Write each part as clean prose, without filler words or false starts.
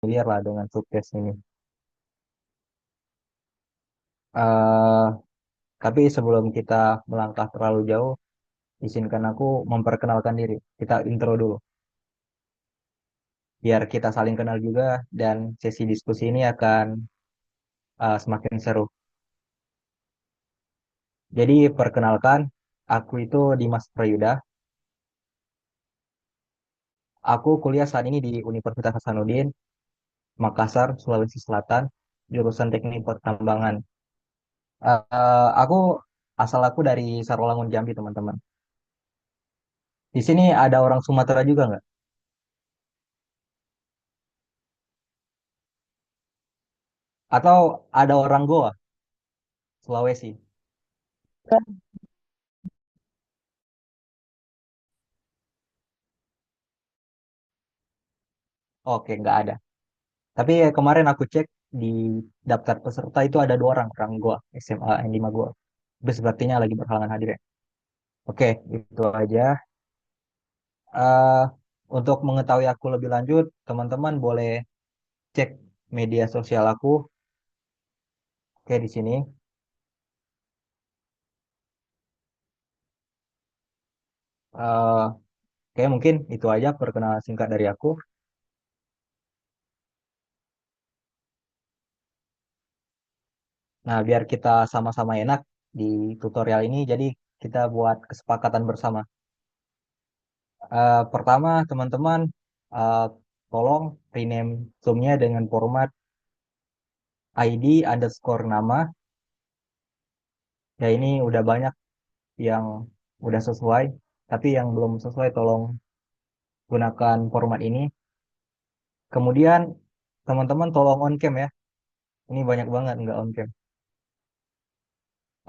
familiar lah dengan sukses ini. Eh, tapi sebelum kita melangkah terlalu jauh, izinkan aku memperkenalkan diri. Kita intro dulu, biar kita saling kenal juga dan sesi diskusi ini akan semakin seru. Jadi perkenalkan, aku itu Dimas Prayuda. Aku kuliah saat ini di Universitas Hasanuddin, Makassar, Sulawesi Selatan, jurusan Teknik Pertambangan. Aku asal aku dari Sarolangun Jambi, teman-teman. Di sini ada orang Sumatera juga nggak? Atau ada orang Goa, Sulawesi? Oke, nggak ada. Tapi kemarin aku cek di daftar peserta itu ada dua orang Goa, SMA N5 Goa. Itu sepertinya lagi berhalangan hadir ya. Oke, itu aja. Eh, untuk mengetahui aku lebih lanjut, teman-teman boleh cek media sosial aku. Oke, di sini. Eh, oke, mungkin itu aja perkenalan singkat dari aku. Nah, biar kita sama-sama enak di tutorial ini, jadi kita buat kesepakatan bersama. Pertama, teman-teman, eh, tolong rename Zoom-nya dengan format ID underscore nama. Ya, ini udah banyak yang udah sesuai, tapi yang belum sesuai tolong gunakan format ini. Kemudian, teman-teman tolong on cam ya. Ini banyak banget nggak on cam.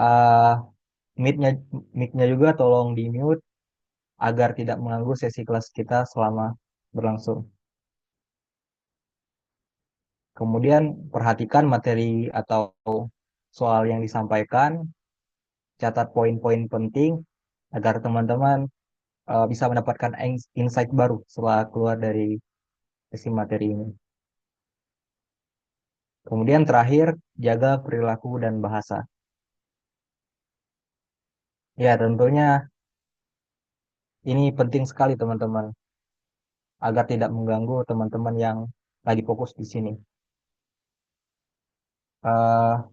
Uh, mic-nya, mic-nya juga tolong di mute agar tidak mengganggu sesi kelas kita selama berlangsung. Kemudian perhatikan materi atau soal yang disampaikan, catat poin-poin penting agar teman-teman bisa mendapatkan insight baru setelah keluar dari sesi materi ini. Kemudian terakhir, jaga perilaku dan bahasa. Ya, tentunya ini penting sekali teman-teman agar tidak mengganggu teman-teman yang lagi fokus di sini. Eh,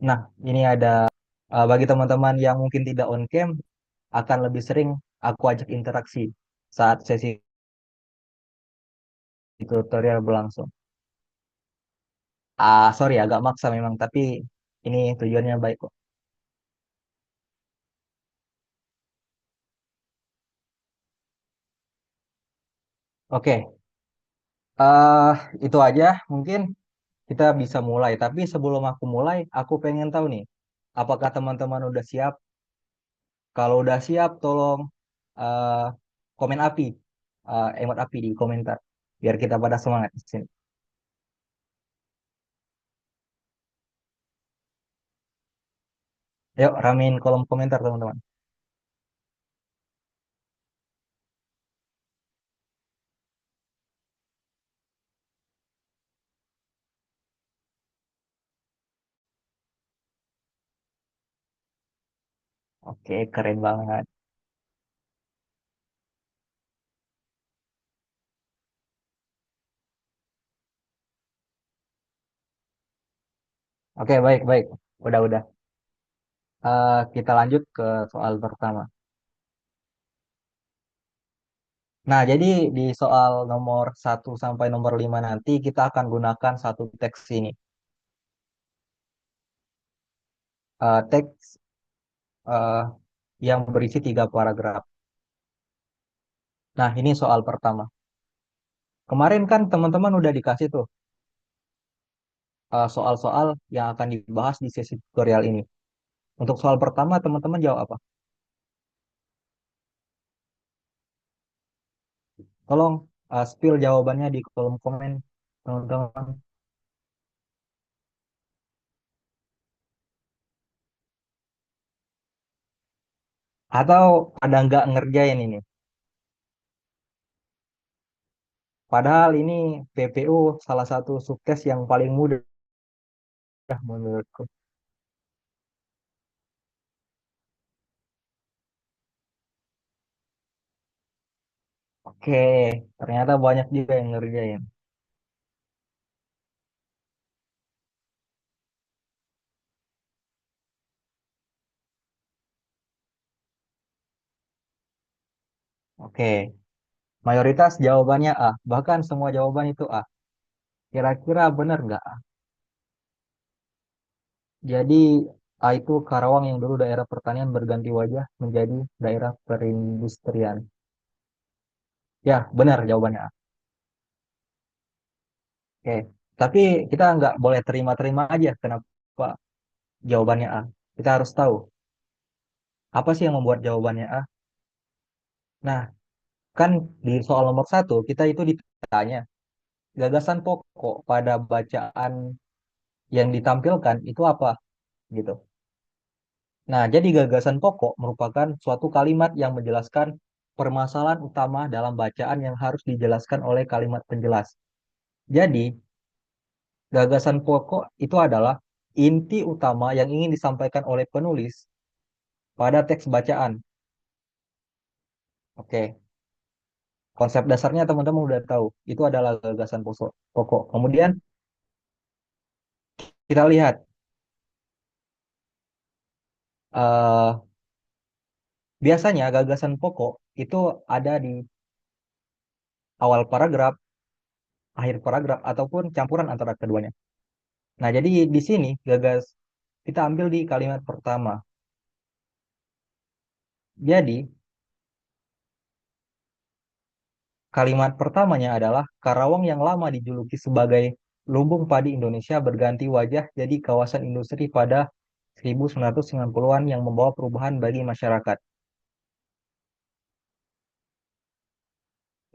nah, ini ada bagi teman-teman yang mungkin tidak on cam akan lebih sering aku ajak interaksi saat sesi tutorial berlangsung. Sorry agak maksa memang, tapi ini tujuannya baik kok. Oke, eh itu aja mungkin kita bisa mulai. Tapi sebelum aku mulai, aku pengen tahu nih, apakah teman-teman udah siap? Kalau udah siap, tolong eh komen api, emot api di komentar, biar kita pada semangat di sini. Yuk, ramein kolom komentar teman-teman. Oke, keren banget. Oke, baik, baik. Udah. Kita lanjut ke soal pertama. Nah, jadi di soal nomor 1 sampai nomor 5 nanti kita akan gunakan satu teks ini. Teks eh, yang berisi 3 paragraf. Nah, ini soal pertama. Kemarin kan teman-teman udah dikasih tuh soal-soal yang akan dibahas di sesi tutorial ini. Untuk soal pertama, teman-teman jawab apa? Tolong spill jawabannya di kolom komen, teman-teman. Atau ada nggak ngerjain ini? Padahal ini PPU salah satu sukses yang paling mudah menurutku. Oke, ternyata banyak juga yang ngerjain. Oke, mayoritas jawabannya A. Bahkan semua jawaban itu A. Kira-kira benar nggak A? Jadi A itu Karawang yang dulu daerah pertanian berganti wajah menjadi daerah perindustrian. Ya, benar jawabannya A. Oke, tapi kita nggak boleh terima-terima aja kenapa jawabannya A. Kita harus tahu apa sih yang membuat jawabannya A. Nah, kan di soal nomor satu kita itu ditanya gagasan pokok pada bacaan yang ditampilkan itu apa gitu. Nah, jadi gagasan pokok merupakan suatu kalimat yang menjelaskan permasalahan utama dalam bacaan yang harus dijelaskan oleh kalimat penjelas. Jadi, gagasan pokok itu adalah inti utama yang ingin disampaikan oleh penulis pada teks bacaan. Oke, konsep dasarnya teman-teman udah tahu. Itu adalah gagasan pokok. Pokok. Kemudian kita lihat eh, biasanya gagasan pokok itu ada di awal paragraf, akhir paragraf, ataupun campuran antara keduanya. Nah, jadi di sini kita ambil di kalimat pertama. Jadi, kalimat pertamanya adalah Karawang yang lama dijuluki sebagai lumbung padi Indonesia berganti wajah jadi kawasan industri pada 1990-an yang membawa perubahan bagi masyarakat.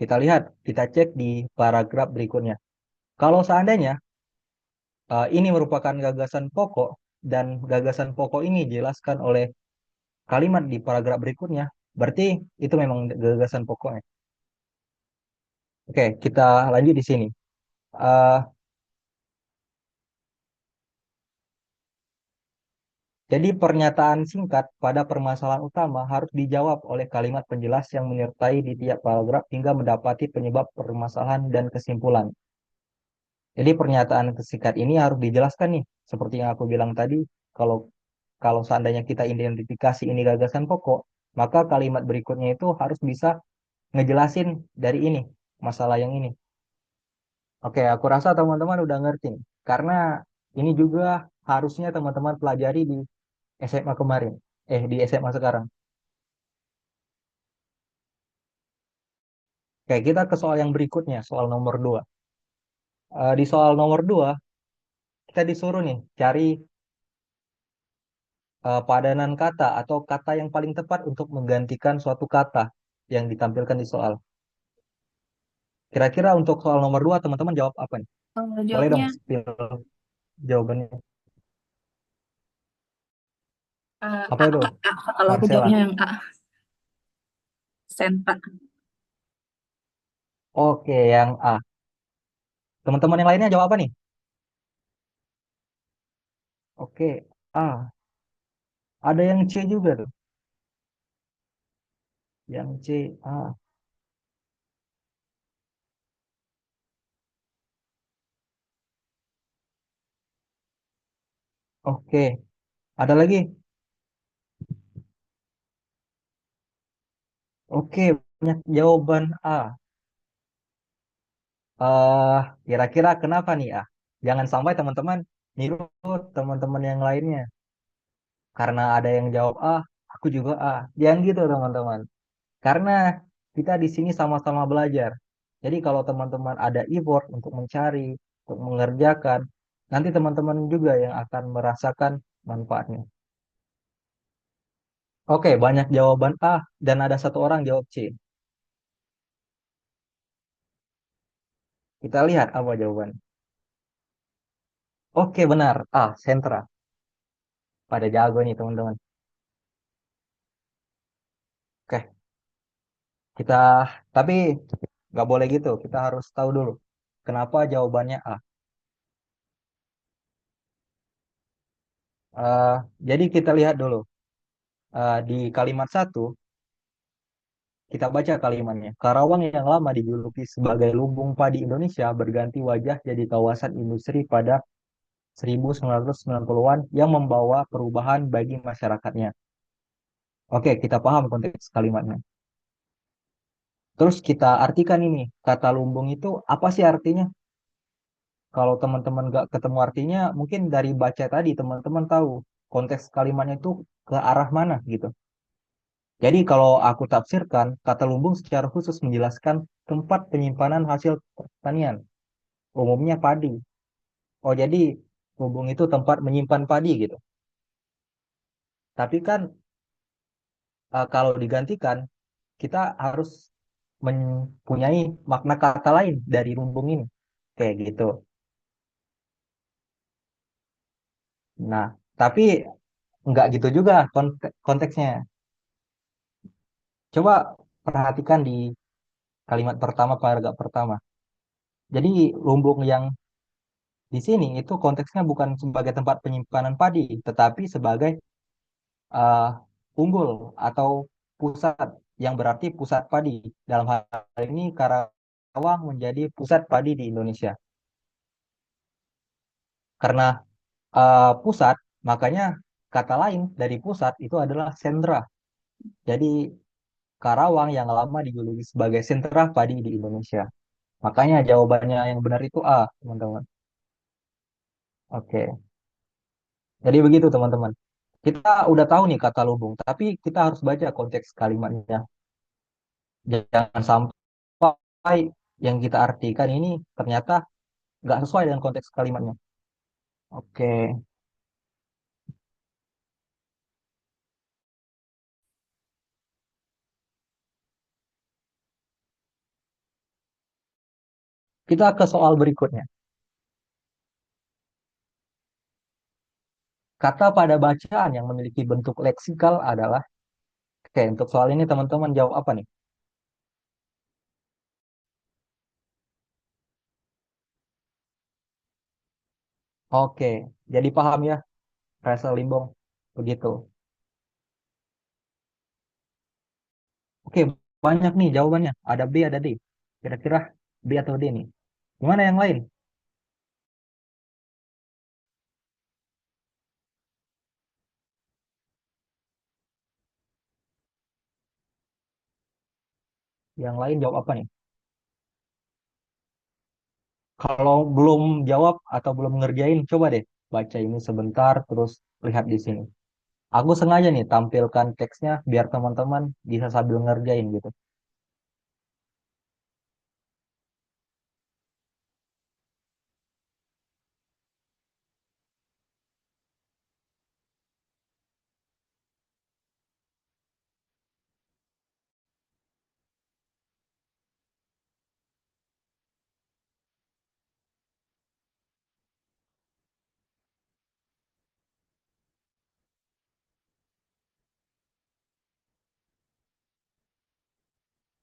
Kita lihat, kita cek di paragraf berikutnya. Kalau seandainya ini merupakan gagasan pokok dan gagasan pokok ini dijelaskan oleh kalimat di paragraf berikutnya, berarti itu memang gagasan pokoknya. Oke, kita lanjut di sini. Eh, jadi pernyataan singkat pada permasalahan utama harus dijawab oleh kalimat penjelas yang menyertai di tiap paragraf hingga mendapati penyebab permasalahan dan kesimpulan. Jadi pernyataan singkat ini harus dijelaskan nih, seperti yang aku bilang tadi, kalau kalau seandainya kita identifikasi ini gagasan pokok, maka kalimat berikutnya itu harus bisa ngejelasin dari ini, masalah yang ini. Oke, aku rasa teman-teman udah ngerti nih. Karena ini juga harusnya teman-teman pelajari di SMA kemarin. Di SMA sekarang. Oke, kita ke soal yang berikutnya, soal nomor 2. Di soal nomor 2, kita disuruh nih cari padanan kata atau kata yang paling tepat untuk menggantikan suatu kata yang ditampilkan di soal. Kira-kira untuk soal nomor 2, teman-teman jawab apa nih? Boleh dong Jawabnya spill jawabannya. Apa A, itu, Kak. A. Kalau aku Marcella? jawabnya yang A, Senta. Oke, yang A. Teman-teman yang lainnya jawab apa nih? Oke, A. Ada yang C juga tuh. Yang C, A. Oke, ada lagi. Oke, banyak jawaban A. eh Kira-kira kenapa nih A? Jangan sampai teman-teman niru teman-teman yang lainnya. Karena ada yang jawab A, aku juga A. Jangan gitu teman-teman. Karena kita di sini sama-sama belajar. Jadi kalau teman-teman ada effort untuk mencari, untuk mengerjakan, nanti teman-teman juga yang akan merasakan manfaatnya. Oke, banyak jawaban A dan ada satu orang jawab C. Kita lihat apa jawaban. Oke, benar. A, sentra. Pada jago nih teman-teman. Oke, kita tapi Nggak boleh gitu. Kita harus tahu dulu. Kenapa jawabannya A? Eh, jadi kita lihat dulu. Di kalimat satu, kita baca kalimatnya. Karawang yang lama dijuluki sebagai lumbung padi Indonesia berganti wajah jadi kawasan industri pada 1990-an yang membawa perubahan bagi masyarakatnya. Oke, kita paham konteks kalimatnya. Terus kita artikan ini, kata lumbung itu apa sih artinya? Kalau teman-teman nggak ketemu artinya, mungkin dari baca tadi teman-teman tahu konteks kalimatnya itu ke arah mana gitu. Jadi kalau aku tafsirkan, kata lumbung secara khusus menjelaskan tempat penyimpanan hasil pertanian, umumnya padi. Oh, jadi lumbung itu tempat menyimpan padi gitu. Tapi kan kalau digantikan, kita harus mempunyai makna kata lain dari lumbung ini. Kayak gitu. Nah, tapi nggak gitu juga konteksnya. Coba perhatikan di kalimat pertama, paragraf pertama. Jadi lumbung yang di sini itu konteksnya bukan sebagai tempat penyimpanan padi, tetapi sebagai uh, unggul atau pusat yang berarti pusat padi. Dalam hal ini Karawang menjadi pusat padi di Indonesia. Karena pusat, makanya kata lain dari pusat itu adalah sentra. Jadi Karawang yang lama dijuluki sebagai sentra padi di Indonesia. Makanya jawabannya yang benar itu A, teman-teman. Oke. Jadi begitu, teman-teman. Kita udah tahu nih kata lubung, tapi kita harus baca konteks kalimatnya. Jangan sampai yang kita artikan ini ternyata nggak sesuai dengan konteks kalimatnya. Oke, kita ke soal berikutnya. Kata pada bacaan yang memiliki bentuk leksikal adalah, oke, untuk soal ini teman-teman jawab apa nih? Oke, jadi paham ya, Rasa Limbong. Begitu. Oke, banyak nih jawabannya. Ada B, ada D. Kira-kira B atau D nih? Gimana yang lain? Yang lain jawab apa nih? Kalau belum jawab atau belum ngerjain, coba deh baca ini sebentar, terus lihat di sini. Aku sengaja nih tampilkan teksnya biar teman-teman bisa sambil ngerjain gitu.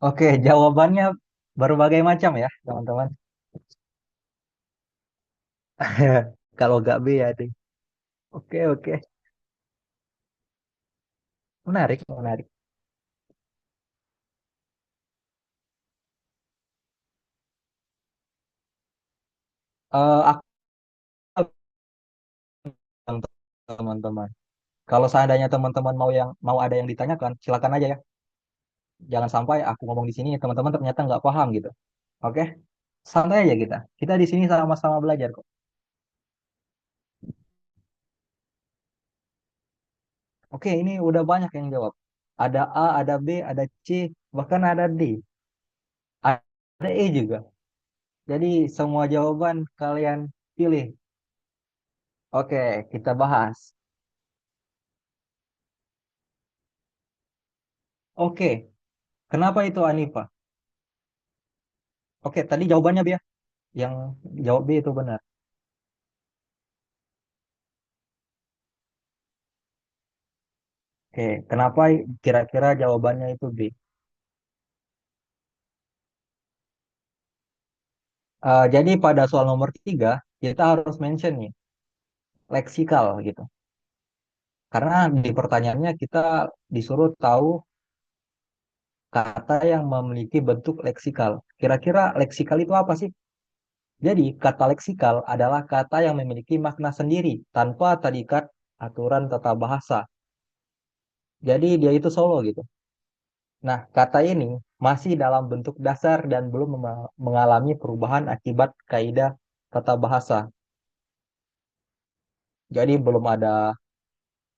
Oke, jawabannya berbagai macam ya, teman-teman. Kalau nggak B ya deh. Oke, oke. Menarik, menarik. Aku bilang, teman-teman. Kalau seandainya teman-teman mau ada yang ditanyakan, silakan aja ya. Jangan sampai aku ngomong di sini teman-teman ternyata nggak paham gitu. Oke, santai aja kita. Kita di sini sama-sama belajar kok. Oke, ini udah banyak yang jawab. Ada A, ada B, ada C, bahkan ada D. Ada E juga. Jadi semua jawaban kalian pilih. Oke, kita bahas. Oke, kenapa itu Anifa? Oke, tadi jawabannya B ya. Yang jawab B itu benar. Oke, kenapa kira-kira jawabannya itu B? Jadi pada soal nomor 3, kita harus mention nih, leksikal gitu. Karena di pertanyaannya kita disuruh tahu kata yang memiliki bentuk leksikal. Kira-kira leksikal itu apa sih? Jadi, kata leksikal adalah kata yang memiliki makna sendiri tanpa terikat aturan tata bahasa. Jadi, dia itu solo gitu. Nah, kata ini masih dalam bentuk dasar dan belum mengalami perubahan akibat kaidah tata bahasa. Jadi, belum ada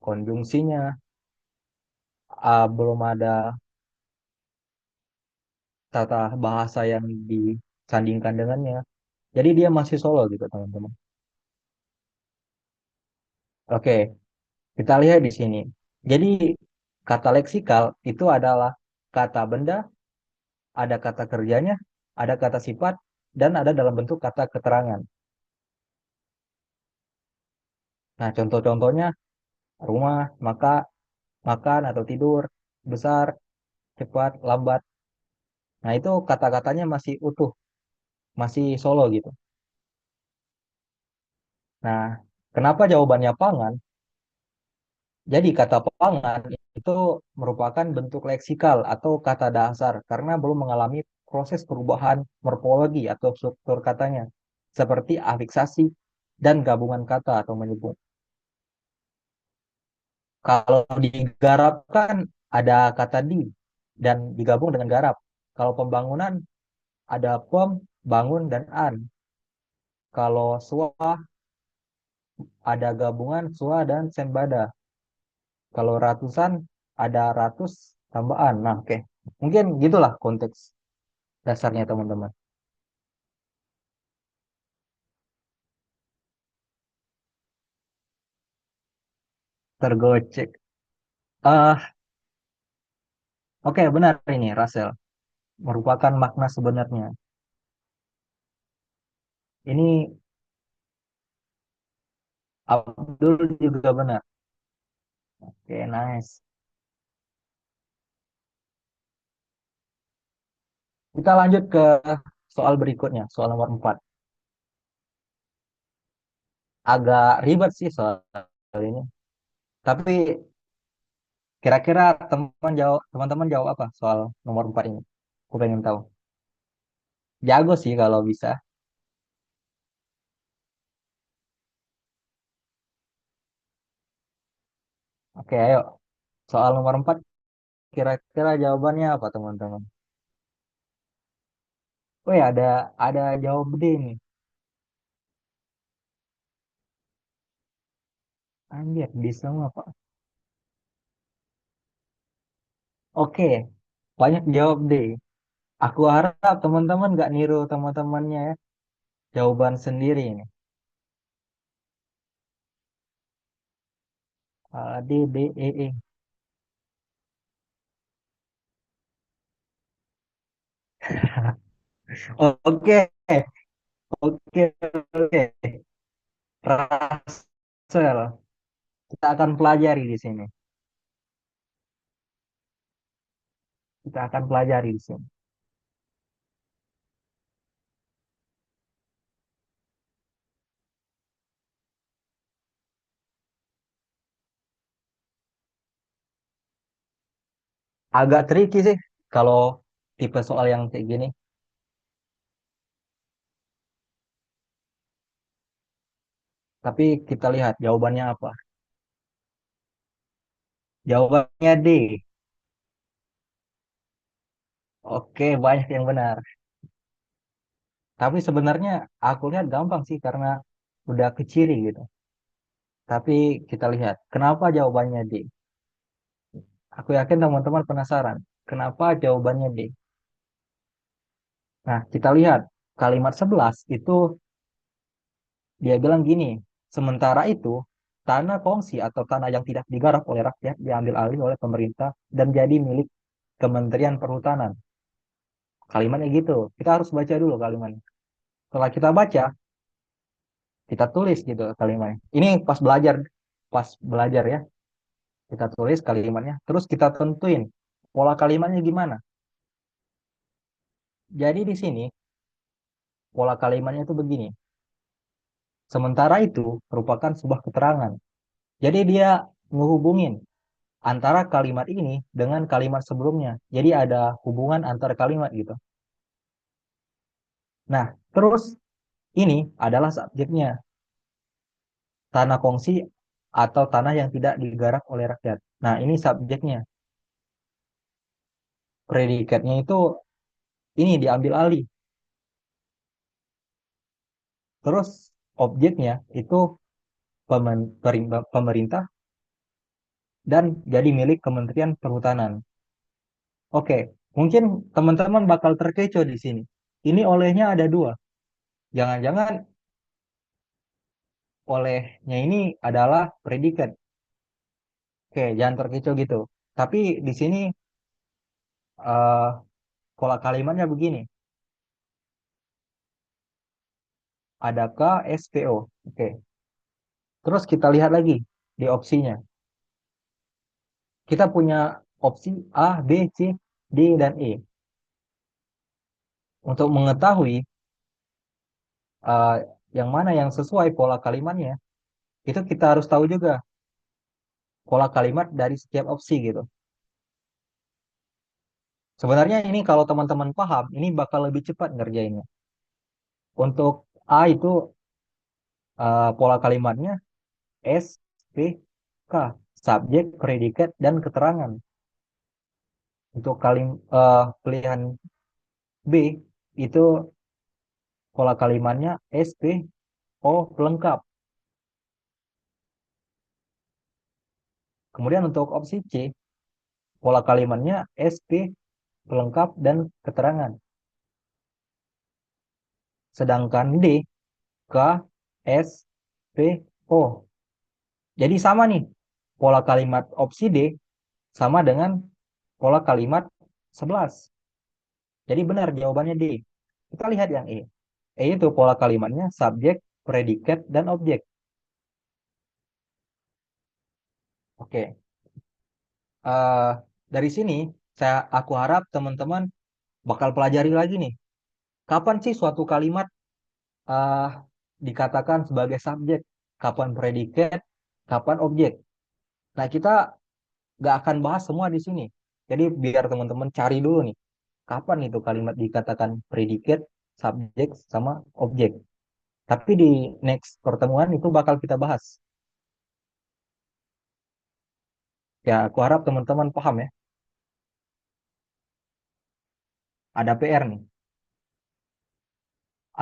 konjungsinya, belum ada tata bahasa yang disandingkan dengannya. Jadi, dia masih solo gitu, teman-teman. Oke, kita lihat di sini. Jadi, kata leksikal itu adalah kata benda, ada kata kerjanya, ada kata sifat, dan ada dalam bentuk kata keterangan. Nah, contoh-contohnya rumah, maka, makan atau tidur, besar, cepat, lambat. Nah, itu kata-katanya masih utuh, masih solo gitu. Nah, kenapa jawabannya pangan? Jadi kata pangan itu merupakan bentuk leksikal atau kata dasar karena belum mengalami proses perubahan morfologi atau struktur katanya, seperti afiksasi dan gabungan kata atau menyambung. Kalau digarap kan ada kata di dan digabung dengan garap. Kalau pembangunan ada pem, bangun, dan an. Kalau swa ada gabungan swa dan sembada. Kalau ratusan ada ratus tambahan. Nah, oke. Mungkin gitulah konteks dasarnya teman-teman. Tergocek. Ah, oke, benar ini Rasel. Merupakan makna sebenarnya. Ini Abdul juga benar. Oke, nice. Kita lanjut ke soal berikutnya, soal nomor 4. Agak ribet sih soal ini. Tapi kira-kira teman-teman jawab apa soal nomor 4 ini? Aku pengen tahu. Jago sih kalau bisa. Oke, ayo. Soal nomor 4, kira-kira jawabannya apa teman-teman? Oh ya, ada jawab D nih. Anjir, di semua Pak. Oke, banyak jawab D. Aku harap teman-teman nggak niru teman-temannya ya. Jawaban sendiri ini. A, D, B, E, E. Oke, oke, oke. Russell, kita akan pelajari di sini. Kita akan pelajari di sini. Agak tricky sih kalau tipe soal yang kayak gini. Tapi kita lihat jawabannya apa. Jawabannya D. Oke, banyak yang benar. Tapi sebenarnya aku lihat gampang sih karena udah keciri gitu. Tapi kita lihat, kenapa jawabannya D? Aku yakin teman-teman penasaran. Kenapa jawabannya D? Nah, kita lihat kalimat 11 itu dia bilang gini, sementara itu tanah kongsi atau tanah yang tidak digarap oleh rakyat diambil alih oleh pemerintah dan jadi milik Kementerian Perhutanan. Kalimatnya gitu. Kita harus baca dulu kalimatnya. Setelah kita baca, kita tulis gitu kalimatnya. Ini pas belajar ya. Kita tulis kalimatnya, terus kita tentuin pola kalimatnya gimana. Jadi di sini pola kalimatnya itu begini. Sementara itu merupakan sebuah keterangan. Jadi dia menghubungin antara kalimat ini dengan kalimat sebelumnya. Jadi ada hubungan antar kalimat gitu. Nah, terus ini adalah subjeknya, tanah kongsi atau tanah yang tidak digarap oleh rakyat. Nah, ini subjeknya. Predikatnya itu ini diambil alih. Terus objeknya itu pemerintah dan jadi milik Kementerian Perhutanan. Oke, mungkin teman-teman bakal terkecoh di sini. Ini olehnya ada dua. Jangan-jangan olehnya ini adalah predikat. Oke, jangan terkecoh gitu. Tapi di sini eh, pola kalimatnya begini. Adakah SPO? Oke, terus kita lihat lagi di opsinya. Kita punya opsi A, B, C, D, dan E. Untuk mengetahui eh, yang mana yang sesuai pola kalimatnya, itu kita harus tahu juga pola kalimat dari setiap opsi gitu. Sebenarnya ini kalau teman-teman paham, ini bakal lebih cepat ngerjainnya. Untuk A itu pola kalimatnya S, P, K, subjek, predikat, dan keterangan. Untuk pilihan B itu pola kalimatnya S, P, O pelengkap. Kemudian untuk opsi C, pola kalimatnya S, P, pelengkap, dan keterangan. Sedangkan D, K, S, P, O. Jadi sama nih, pola kalimat opsi D sama dengan pola kalimat 11. Jadi benar jawabannya D. Kita lihat yang E. E itu pola kalimatnya subjek, predikat, dan objek. Oke. Eh, dari sini aku harap teman-teman bakal pelajari lagi nih. Kapan sih suatu kalimat eh, dikatakan sebagai subjek? Kapan predikat? Kapan objek? Nah, kita nggak akan bahas semua di sini. Jadi biar teman-teman cari dulu nih. Kapan itu kalimat dikatakan predikat, subjek, sama objek. Tapi di next pertemuan itu bakal kita bahas. Ya, aku harap teman-teman paham ya. Ada PR nih.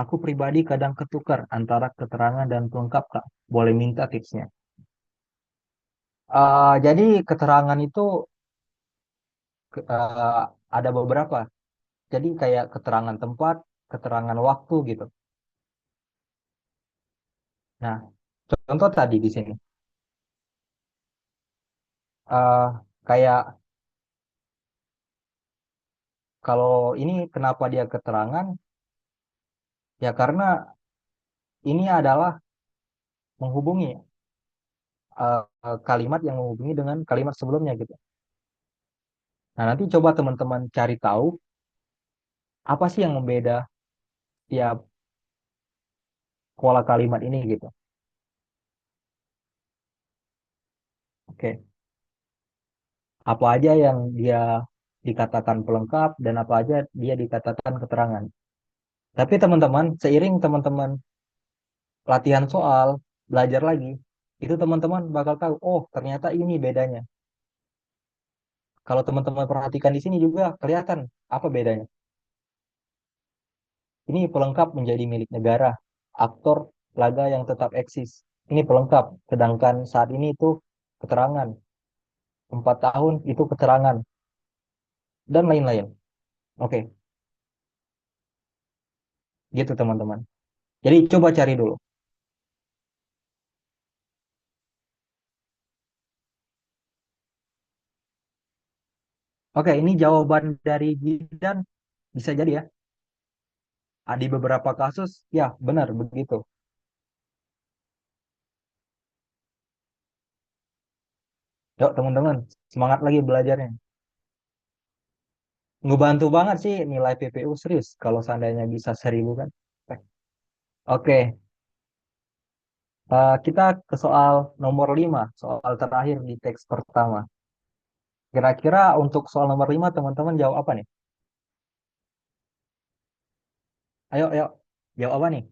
Aku pribadi kadang ketukar antara keterangan dan pelengkap, Kak. Boleh minta tipsnya. Jadi keterangan itu eh, ada beberapa. Jadi kayak keterangan tempat, keterangan waktu gitu. Nah, contoh tadi di sini. Eh, Kayak kalau ini kenapa dia keterangan? Ya karena ini adalah menghubungi kalimat yang menghubungi dengan kalimat sebelumnya gitu. Nah, nanti coba teman-teman cari tahu apa sih yang membeda tiap pola kalimat ini gitu. Oke, apa aja yang dia dikatakan pelengkap dan apa aja dia dikatakan keterangan. Tapi teman-teman, seiring teman-teman latihan soal, belajar lagi, itu teman-teman bakal tahu, oh ternyata ini bedanya. Kalau teman-teman perhatikan di sini juga kelihatan apa bedanya. Ini pelengkap menjadi milik negara, aktor laga yang tetap eksis. Ini pelengkap, sedangkan saat ini itu keterangan. 4 tahun itu keterangan, dan lain-lain. Oke, gitu teman-teman. Jadi coba cari dulu. Oke, ini jawaban dari Jidan bisa jadi ya. Di beberapa kasus, ya benar begitu. Yuk teman-teman, semangat lagi belajarnya. Ngebantu banget sih nilai PPU serius. Kalau seandainya bisa 1.000 kan. Oke, kita ke soal nomor 5, soal terakhir di teks pertama. Kira-kira untuk soal nomor 5, teman-teman jawab apa nih? Ayo, ayo, jawab apa nih?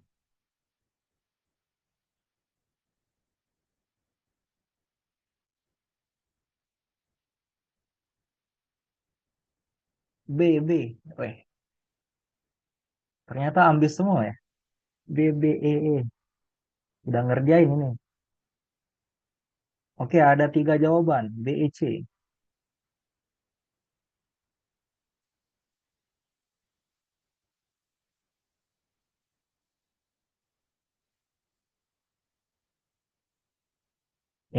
B, B. Weh, ternyata ambis semua ya. B, B, E, E. Udah ngerjain ini. Oke, ada 3 jawaban. B, E, C.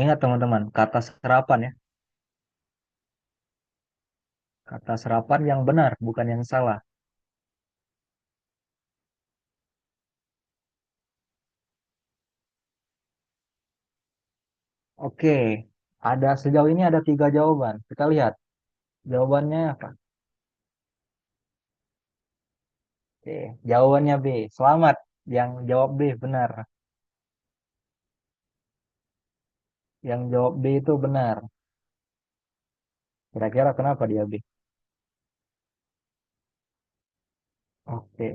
Ingat teman-teman, kata serapan ya. Kata serapan yang benar, bukan yang salah. Oke, sejauh ini ada 3 jawaban. Kita lihat jawabannya apa. Oke, jawabannya B. Selamat, yang jawab B benar. Yang jawab B itu benar. Kira-kira kenapa dia B? Oke,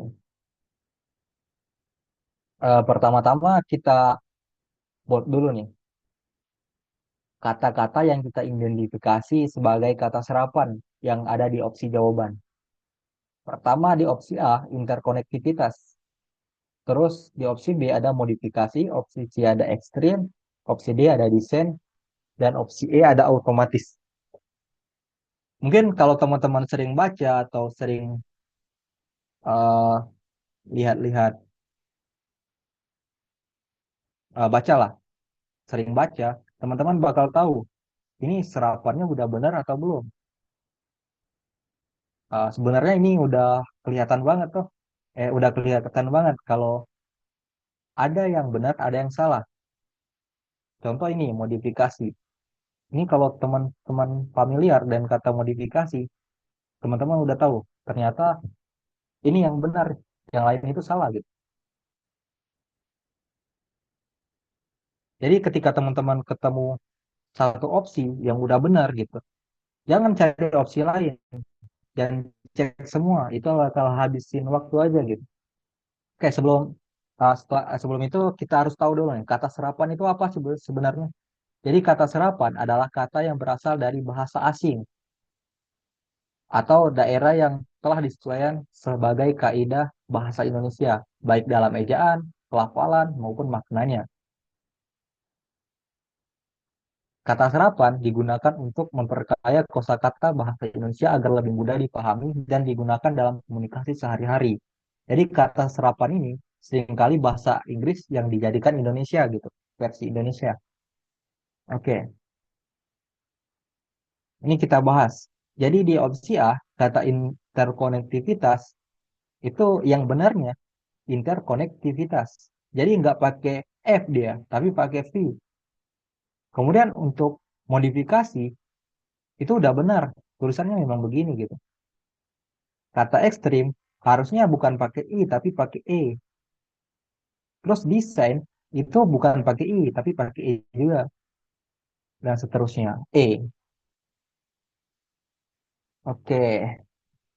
pertama-tama kita buat dulu nih kata-kata yang kita identifikasi sebagai kata serapan yang ada di opsi jawaban. Pertama di opsi A, interkonektivitas. Terus di opsi B ada modifikasi, opsi C ada ekstrim, opsi D ada desain, dan opsi E ada otomatis. Mungkin kalau teman-teman sering baca atau sering eh, lihat-lihat, bacalah, sering baca, teman-teman bakal tahu ini serapannya udah benar atau belum. Sebenarnya ini udah kelihatan banget tuh. Udah kelihatan banget kalau ada yang benar, ada yang salah. Contoh ini modifikasi. Ini kalau teman-teman familiar dan kata modifikasi, teman-teman udah tahu. Ternyata ini yang benar, yang lain itu salah gitu. Jadi ketika teman-teman ketemu satu opsi yang udah benar gitu, jangan cari opsi lain, jangan cek semua. Itu bakal habisin waktu aja gitu. Oke, sebelum itu kita harus tahu dulu nih, kata serapan itu apa sebenarnya? Jadi kata serapan adalah kata yang berasal dari bahasa asing atau daerah yang telah disesuaikan sebagai kaidah bahasa Indonesia, baik dalam ejaan, pelafalan, maupun maknanya. Kata serapan digunakan untuk memperkaya kosakata bahasa Indonesia agar lebih mudah dipahami dan digunakan dalam komunikasi sehari-hari. Jadi kata serapan ini seringkali bahasa Inggris yang dijadikan Indonesia gitu, versi Indonesia. Oke, ini kita bahas. Jadi di opsi A, kata interkonektivitas itu yang benarnya interkonektivitas. Jadi nggak pakai F dia, tapi pakai V. Kemudian untuk modifikasi itu udah benar, tulisannya memang begini gitu. Kata ekstrim harusnya bukan pakai I, tapi pakai E. Terus desain itu bukan pakai I, tapi pakai E juga. Dan seterusnya. E. Oke,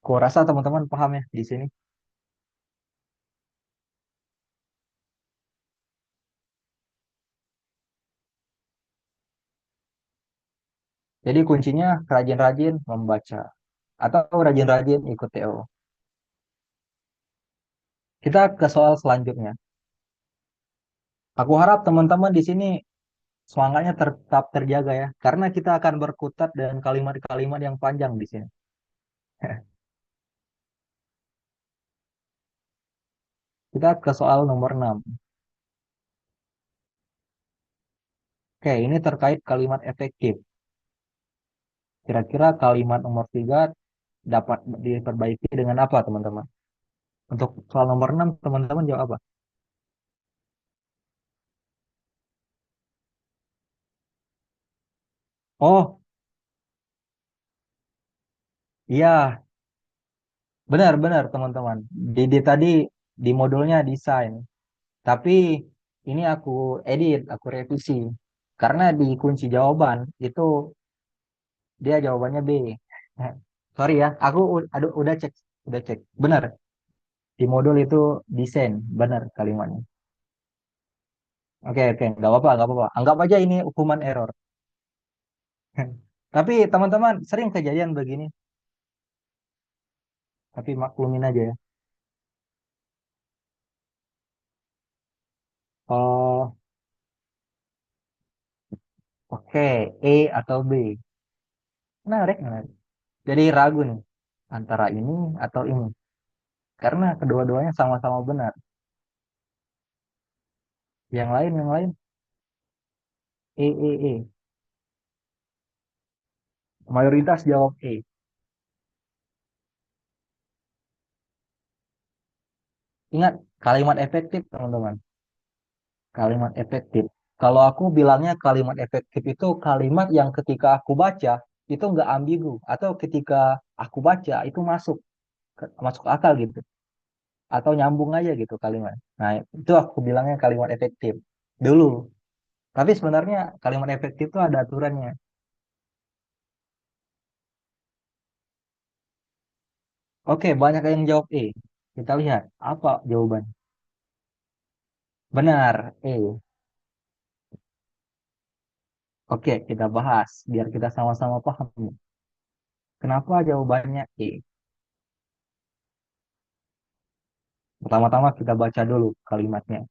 kurasa teman-teman paham ya di sini. Jadi kuncinya rajin-rajin membaca atau rajin-rajin ikut TO. Kita ke soal selanjutnya. Aku harap teman-teman di sini semangatnya tetap terjaga ya, karena kita akan berkutat dengan kalimat-kalimat yang panjang di sini. Kita ke soal nomor 6. Oke, ini terkait kalimat efektif. Kira-kira kalimat nomor 3 dapat diperbaiki dengan apa, teman-teman? Untuk soal nomor 6, teman-teman jawab apa? Oh, iya, benar-benar teman-teman. Di tadi di modulnya desain. Tapi ini aku edit, aku revisi. Karena di kunci jawaban itu dia jawabannya B. Sorry ya, aku aduh, udah cek. Benar, di modul itu desain, benar kalimatnya. Oke, oke, nggak apa-apa. Anggap aja ini hukuman error. Tapi teman-teman sering kejadian begini, tapi maklumin aja ya. Oh, oke, E atau B. Menarik, menarik. Jadi ragu nih, antara ini atau ini. Karena kedua-duanya sama-sama benar. Yang lain, E, E, E. Mayoritas jawab E. Ingat, kalimat efektif, teman-teman. Kalimat efektif. Kalau aku bilangnya kalimat efektif itu kalimat yang ketika aku baca, itu nggak ambigu. Atau ketika aku baca, itu masuk akal gitu. Atau nyambung aja gitu kalimat. Nah, itu aku bilangnya kalimat efektif. Dulu. Tapi sebenarnya kalimat efektif itu ada aturannya. Oke, banyak yang jawab E. Kita lihat apa jawaban. Benar, E. Oke, kita bahas biar kita sama-sama paham. Kenapa jawabannya E? Pertama-tama kita baca dulu kalimatnya.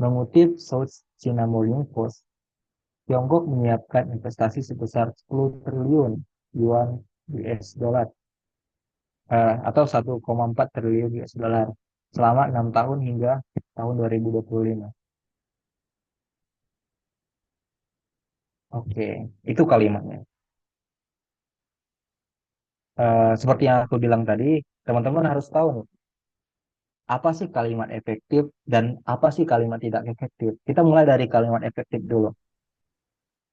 Mengutip South China Morning Post, Tiongkok menyiapkan investasi sebesar 10 triliun yuan US dollar atau 1,4 triliun US dollar selama 6 tahun hingga tahun 2025. Oke, itu kalimatnya. Seperti yang aku bilang tadi, teman-teman harus tahu nih, apa sih kalimat efektif dan apa sih kalimat tidak efektif. Kita mulai dari kalimat efektif dulu.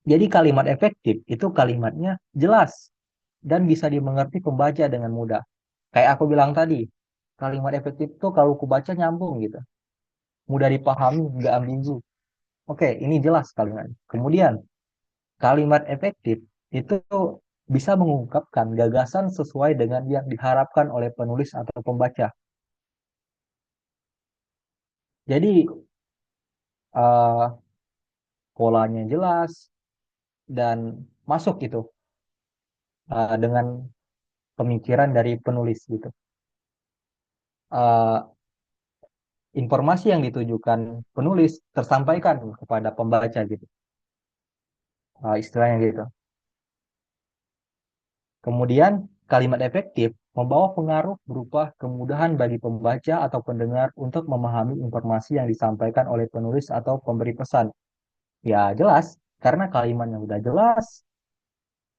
Jadi kalimat efektif itu kalimatnya jelas dan bisa dimengerti pembaca dengan mudah. Kayak aku bilang tadi, kalimat efektif itu kalau aku baca nyambung gitu, mudah dipahami, nggak ambigu. Oke, ini jelas kalimat. Kemudian, kalimat efektif itu bisa mengungkapkan gagasan sesuai dengan yang diharapkan oleh penulis atau pembaca. Jadi, eh, polanya jelas dan masuk gitu dengan pemikiran dari penulis gitu. Eh, informasi yang ditujukan penulis tersampaikan kepada pembaca gitu. Istilahnya gitu. Kemudian, kalimat efektif membawa pengaruh berupa kemudahan bagi pembaca atau pendengar untuk memahami informasi yang disampaikan oleh penulis atau pemberi pesan. Ya, jelas, karena kalimatnya udah jelas,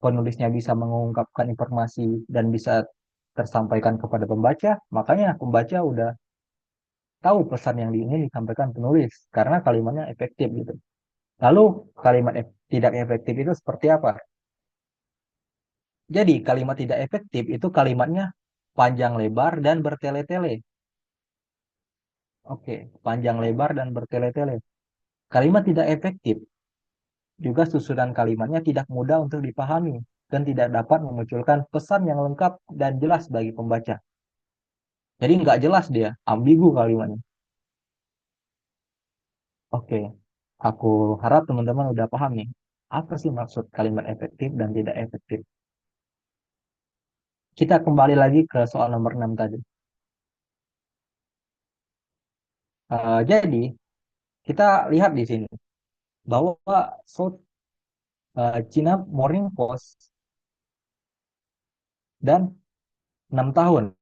penulisnya bisa mengungkapkan informasi dan bisa tersampaikan kepada pembaca, makanya pembaca udah tahu pesan yang ingin disampaikan penulis karena kalimatnya efektif gitu. Lalu kalimat tidak efektif itu seperti apa? Jadi kalimat tidak efektif itu kalimatnya panjang lebar dan bertele-tele. Oke, panjang lebar dan bertele-tele. Kalimat tidak efektif juga susunan kalimatnya tidak mudah untuk dipahami dan tidak dapat memunculkan pesan yang lengkap dan jelas bagi pembaca. Jadi nggak jelas dia, ambigu kalimatnya. Oke, aku harap teman-teman udah paham nih. Apa sih maksud kalimat efektif dan tidak efektif? Kita kembali lagi ke soal nomor 6 tadi. Jadi, kita lihat di sini bahwa South China Morning Post dan 6 tahun.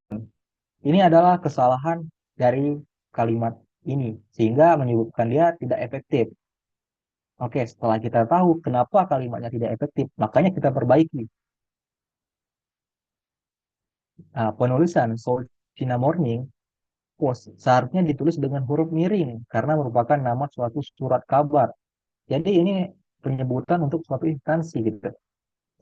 Ini adalah kesalahan dari kalimat ini sehingga menyebabkan dia tidak efektif. Oke, setelah kita tahu kenapa kalimatnya tidak efektif, makanya kita perbaiki. Penulisan South China Morning Post seharusnya ditulis dengan huruf miring karena merupakan nama suatu surat kabar. Jadi ini penyebutan untuk suatu instansi gitu.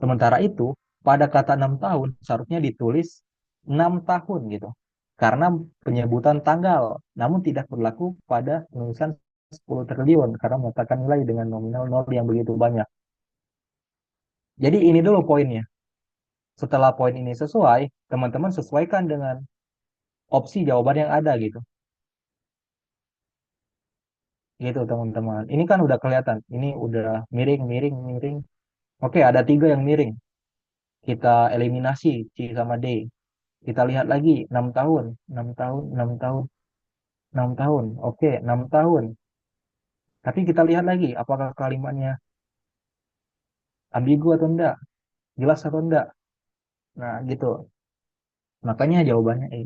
Sementara itu, pada kata 6 tahun seharusnya ditulis 6 tahun gitu. Karena penyebutan tanggal, namun tidak berlaku pada penulisan 10 triliun karena menyatakan nilai dengan nominal nol yang begitu banyak. Jadi ini dulu poinnya. Setelah poin ini sesuai, teman-teman sesuaikan dengan opsi jawaban yang ada gitu. Gitu teman-teman. Ini kan udah kelihatan. Ini udah miring, miring, miring. Oke, ada tiga yang miring. Kita eliminasi C sama D. Kita lihat lagi 6 tahun, 6 tahun, 6 tahun, 6 tahun. Oke, 6 tahun. Tapi kita lihat lagi apakah kalimatnya ambigu atau enggak, jelas atau enggak. Nah, gitu. Makanya jawabannya E.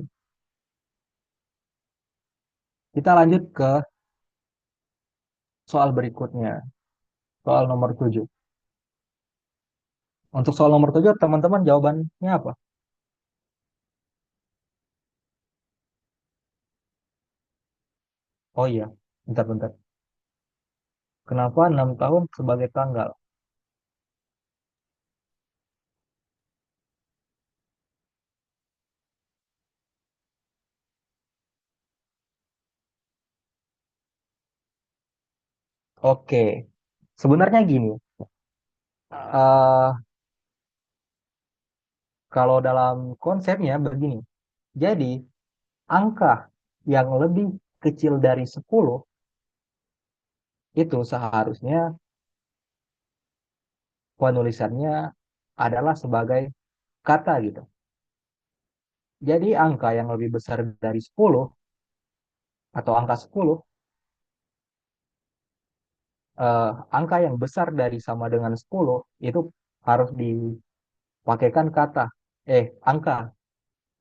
Kita lanjut ke soal berikutnya, soal nomor 7. Untuk soal nomor 7, teman-teman jawabannya apa? Oh iya, bentar-bentar. Kenapa 6 tahun sebagai tanggal? Oke, sebenarnya gini, eh kalau dalam konsepnya begini, jadi angka yang lebih kecil dari 10 itu seharusnya penulisannya adalah sebagai kata gitu. Jadi angka yang lebih besar dari 10 atau angka 10, eh, angka yang besar dari sama dengan 10 itu harus dipakaikan kata. Angka.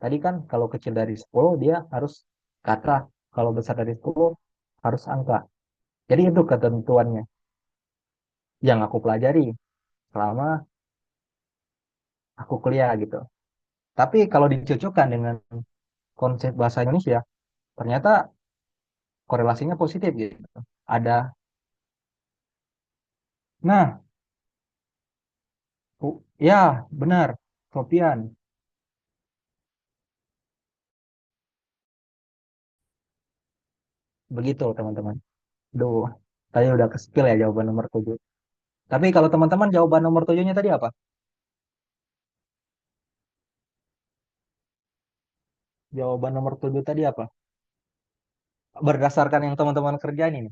Tadi kan kalau kecil dari 10 dia harus kata. Kalau besar dari 10 harus angka. Jadi itu ketentuannya yang aku pelajari selama aku kuliah gitu. Tapi kalau dicocokkan dengan konsep bahasa Indonesia, ternyata korelasinya positif gitu. Ada, nah, ya benar, Sofian, begitu teman-teman. Duh, tadi udah ke spill ya jawaban nomor 7. Tapi kalau teman-teman jawaban nomor 7-nya tadi apa? Jawaban nomor 7 tadi apa? Berdasarkan yang teman-teman kerjain ini.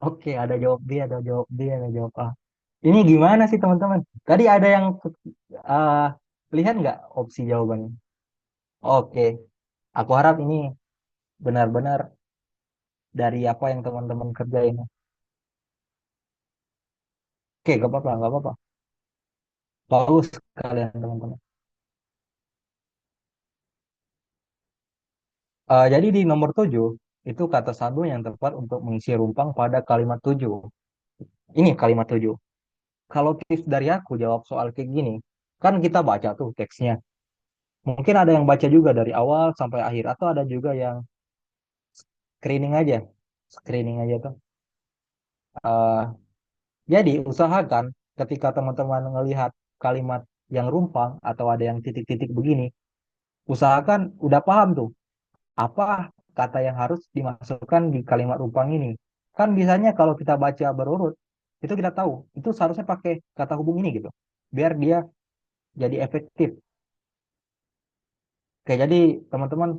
Oke, ada jawab B, ada jawab B, ada jawab A. Ini gimana sih teman-teman? Tadi ada yang uh, lihat nggak opsi jawabannya? Oke, aku harap ini benar-benar dari apa yang teman-teman kerjain. Oke, gak apa-apa, gak apa-apa. Bagus kalian teman-teman. Jadi di nomor 7 itu kata sambung yang tepat untuk mengisi rumpang pada kalimat 7. Ini kalimat 7. Kalau tips dari aku jawab soal kayak gini, kan kita baca tuh teksnya. Mungkin ada yang baca juga dari awal sampai akhir, atau ada juga yang screening aja. Screening aja tuh. Eh, jadi usahakan ketika teman-teman melihat kalimat yang rumpang atau ada yang titik-titik begini, usahakan udah paham tuh apa kata yang harus dimasukkan di kalimat rumpang ini. Kan biasanya kalau kita baca berurut, itu kita tahu, itu seharusnya pakai kata hubung ini gitu. Biar dia jadi efektif. Oke, jadi teman-teman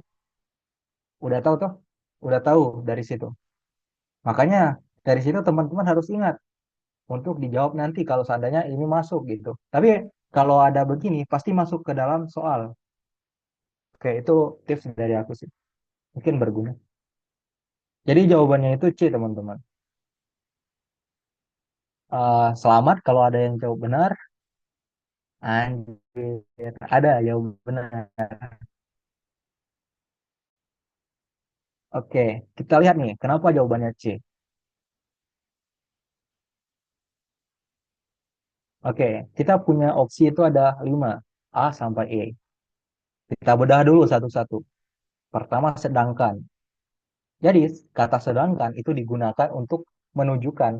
udah tahu tuh, udah tahu dari situ. Makanya dari situ teman-teman harus ingat untuk dijawab nanti kalau seandainya ini masuk gitu. Tapi kalau ada begini, pasti masuk ke dalam soal. Oke, itu tips dari aku sih. Mungkin berguna. Jadi jawabannya itu C, teman-teman. Selamat kalau ada yang jawab benar. Anjir, ada jawab benar. Oke, kita lihat nih, kenapa jawabannya C. Oke, kita punya opsi itu ada 5, A sampai E. Kita bedah dulu satu-satu. Pertama, sedangkan. Jadi, kata sedangkan itu digunakan untuk menunjukkan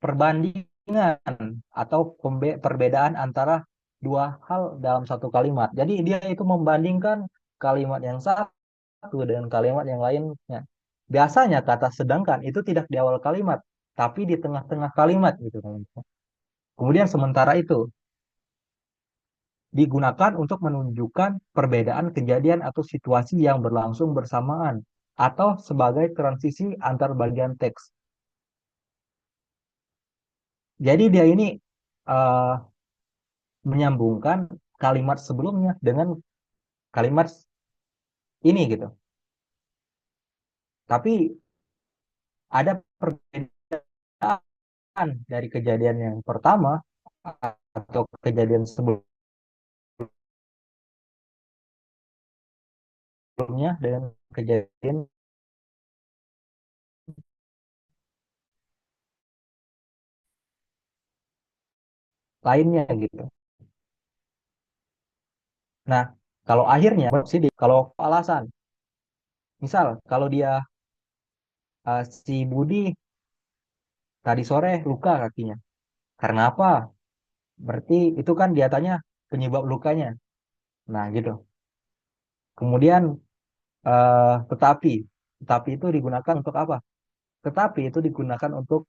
perbandingan atau perbedaan antara dua hal dalam satu kalimat. Jadi, dia itu membandingkan kalimat yang satu dengan kalimat yang lainnya. Biasanya kata sedangkan itu tidak di awal kalimat, tapi di tengah-tengah kalimat gitu, teman-teman. Kemudian sementara itu digunakan untuk menunjukkan perbedaan kejadian atau situasi yang berlangsung bersamaan atau sebagai transisi antar bagian teks. Jadi dia ini eh, menyambungkan kalimat sebelumnya dengan kalimat ini gitu. Tapi ada perbedaan dari kejadian yang pertama atau kejadian sebelumnya dengan kejadian lainnya gitu. Nah, kalau akhirnya kalau alasan, misal kalau dia si Budi tadi sore luka kakinya. Karena apa? Berarti itu kan dia tanya penyebab lukanya. Nah, gitu. Kemudian tetapi, tetapi itu digunakan untuk apa? Tetapi itu digunakan untuk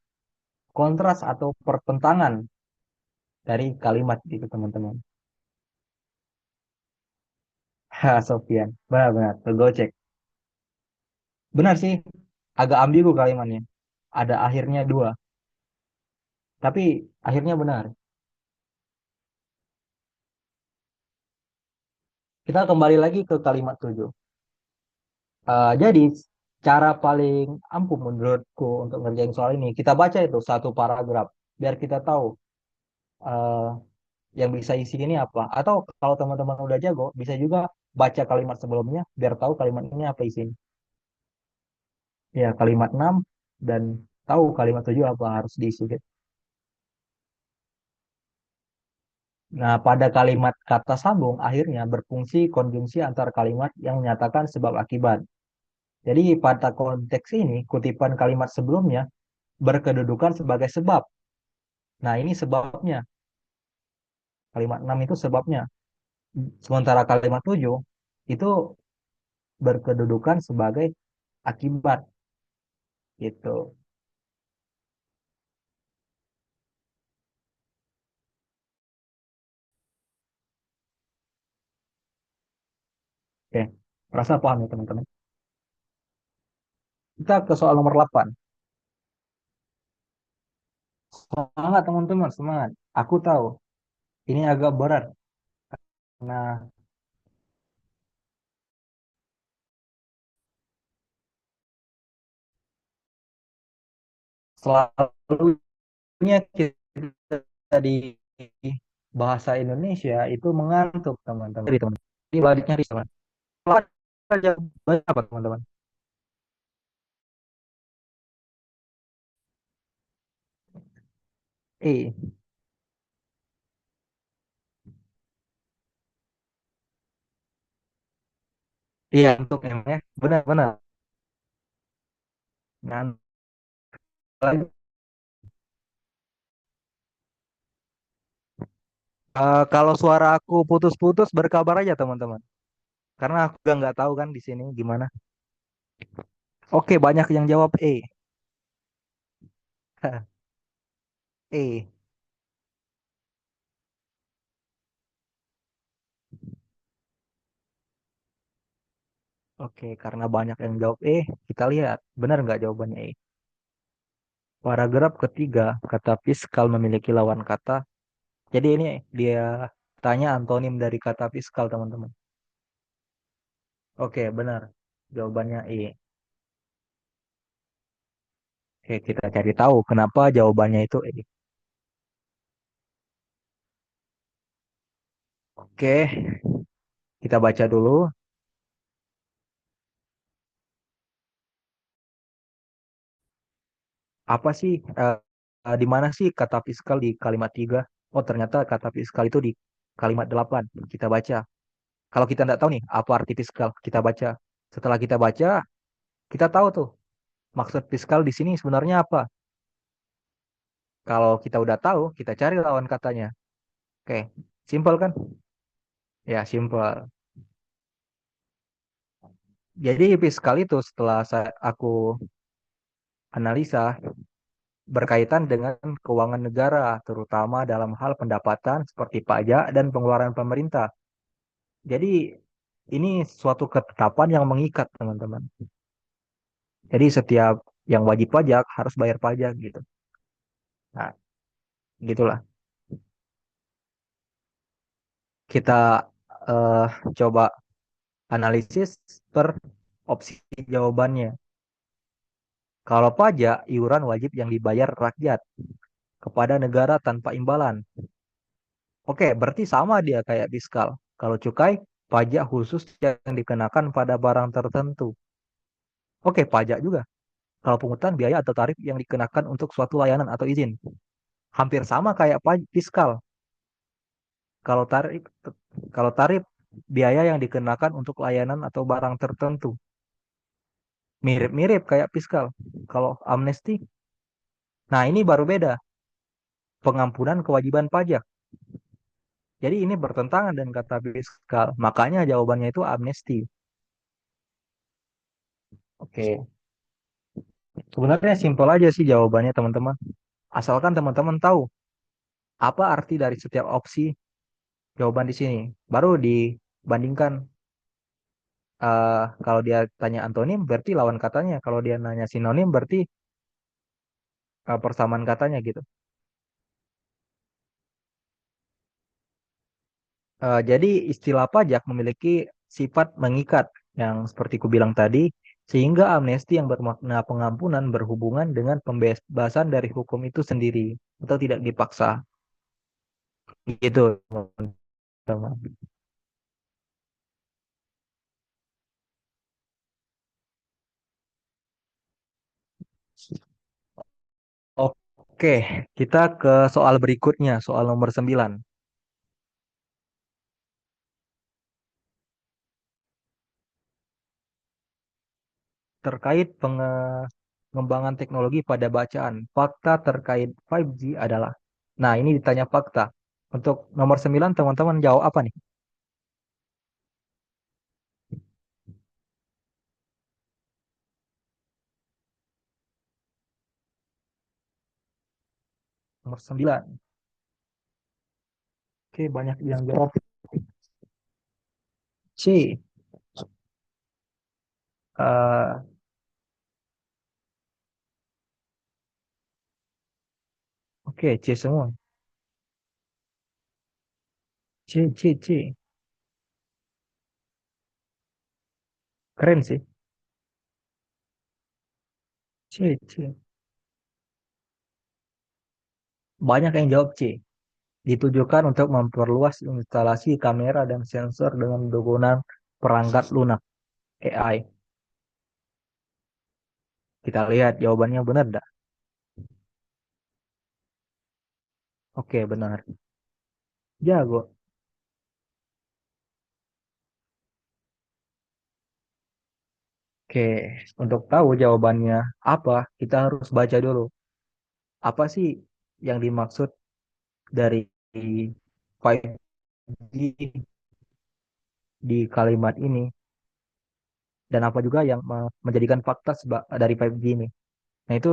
kontras atau pertentangan dari kalimat gitu, teman-teman. Ha, Sofian. Benar-benar, tergocek. Benar sih, agak ambigu kalimatnya. Ada akhirnya dua, tapi akhirnya benar. Kita kembali lagi ke kalimat tujuh. Jadi cara paling ampuh menurutku untuk ngerjain soal ini, kita baca itu satu paragraf biar kita tahu eh, yang bisa isi ini apa. Atau kalau teman-teman udah jago, bisa juga baca kalimat sebelumnya biar tahu kalimat ini apa isinya. Ya, kalimat 6 dan tahu kalimat 7 apa harus diisi gitu. Nah, pada kalimat kata sambung akhirnya berfungsi konjungsi antar kalimat yang menyatakan sebab akibat. Jadi pada konteks ini, kutipan kalimat sebelumnya berkedudukan sebagai sebab. Nah, ini sebabnya. Kalimat 6 itu sebabnya. Sementara kalimat 7 itu berkedudukan sebagai akibat gitu. Oke, rasa paham ya teman-teman. Kita ke soal nomor 8. Semangat teman-teman, semangat. Aku tahu ini agak berat. Nah, selalunya kita di bahasa Indonesia itu mengantuk teman-teman. Jadi teman, ini baliknya di teman. Jawabannya apa teman-teman? Eh, iya untuk emangnya benar-benar. Ngantuk. Kalau suara aku putus-putus berkabar aja teman-teman. Karena aku juga nggak tahu kan di sini gimana. Oke, banyak yang jawab E. E. Oke, karena banyak yang jawab E, kita lihat benar nggak jawabannya E. Paragraf ketiga, kata fiskal memiliki lawan kata. Jadi ini dia tanya antonim dari kata fiskal, teman-teman. Oke, benar. Jawabannya E. Oke, kita cari tahu kenapa jawabannya itu E. Oke, kita baca dulu. apa sih di mana sih kata fiskal di kalimat 3? Oh, ternyata kata fiskal itu di kalimat 8. Kita baca. Kalau kita nggak tahu nih apa arti fiskal, kita baca. Setelah kita baca, kita tahu tuh maksud fiskal di sini sebenarnya apa. Kalau kita udah tahu, kita cari lawan katanya. Oke, simpel kan? Ya, simpel. Jadi fiskal itu setelah aku analisa berkaitan dengan keuangan negara, terutama dalam hal pendapatan seperti pajak dan pengeluaran pemerintah. Jadi ini suatu ketetapan yang mengikat, teman-teman. Jadi setiap yang wajib pajak harus bayar pajak gitu. Nah, gitulah. Kita eh, coba analisis per opsi jawabannya. Kalau pajak, iuran wajib yang dibayar rakyat kepada negara tanpa imbalan. Oke, berarti sama dia kayak fiskal. Kalau cukai, pajak khusus yang dikenakan pada barang tertentu. Oke, pajak juga. Kalau pungutan biaya atau tarif yang dikenakan untuk suatu layanan atau izin. Hampir sama kayak fiskal. Kalau tarif kalau tarif biaya yang dikenakan untuk layanan atau barang tertentu. Mirip-mirip kayak fiskal. Kalau amnesti, nah ini baru beda. Pengampunan kewajiban pajak. Jadi ini bertentangan dengan kata fiskal. Makanya jawabannya itu amnesti. Oke. Sebenarnya simpel aja sih jawabannya teman-teman. Asalkan teman-teman tahu apa arti dari setiap opsi jawaban di sini. Baru dibandingkan. Kalau dia tanya antonim berarti lawan katanya. Kalau dia nanya sinonim berarti persamaan katanya gitu. Jadi istilah pajak memiliki sifat mengikat yang seperti ku bilang tadi, sehingga amnesti yang bermakna pengampunan berhubungan dengan pembebasan dari hukum itu sendiri atau tidak dipaksa. Gitu, teman-teman. Oke, kita ke soal berikutnya, soal nomor 9. Terkait pengembangan teknologi pada bacaan. Fakta terkait 5G adalah. Nah, ini ditanya fakta. Untuk nomor 9, teman-teman jawab apa nih? Nomor 9. Oke, banyak yang jawab C. Eh, oke, C semua. C, C, C. Keren sih. C, C. Banyak yang jawab C. Ditujukan untuk memperluas instalasi kamera dan sensor dengan dukungan perangkat lunak AI. Kita lihat jawabannya benar enggak? Oke, benar. Jago. Oke, untuk tahu jawabannya apa, kita harus baca dulu. Apa sih yang dimaksud dari 5G di kalimat ini? Dan apa juga yang menjadikan fakta dari 5G ini? Nah, itu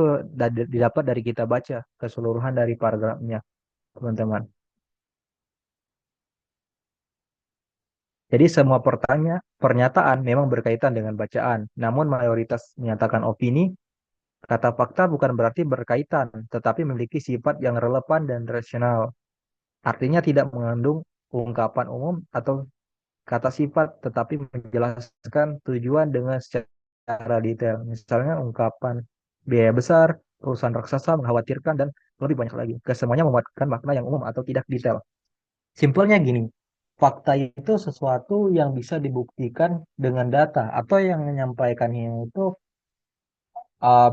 didapat dari kita baca keseluruhan dari paragrafnya, teman-teman. Jadi semua pernyataan memang berkaitan dengan bacaan, namun mayoritas menyatakan opini. Kata fakta bukan berarti berkaitan, tetapi memiliki sifat yang relevan dan rasional. Artinya tidak mengandung ungkapan umum atau kata sifat, tetapi menjelaskan tujuan dengan secara detail. Misalnya ungkapan biaya besar, perusahaan raksasa mengkhawatirkan, dan lebih banyak lagi. Kesemuanya memuatkan makna yang umum atau tidak detail. Simpelnya gini, fakta itu sesuatu yang bisa dibuktikan dengan data atau yang menyampaikannya itu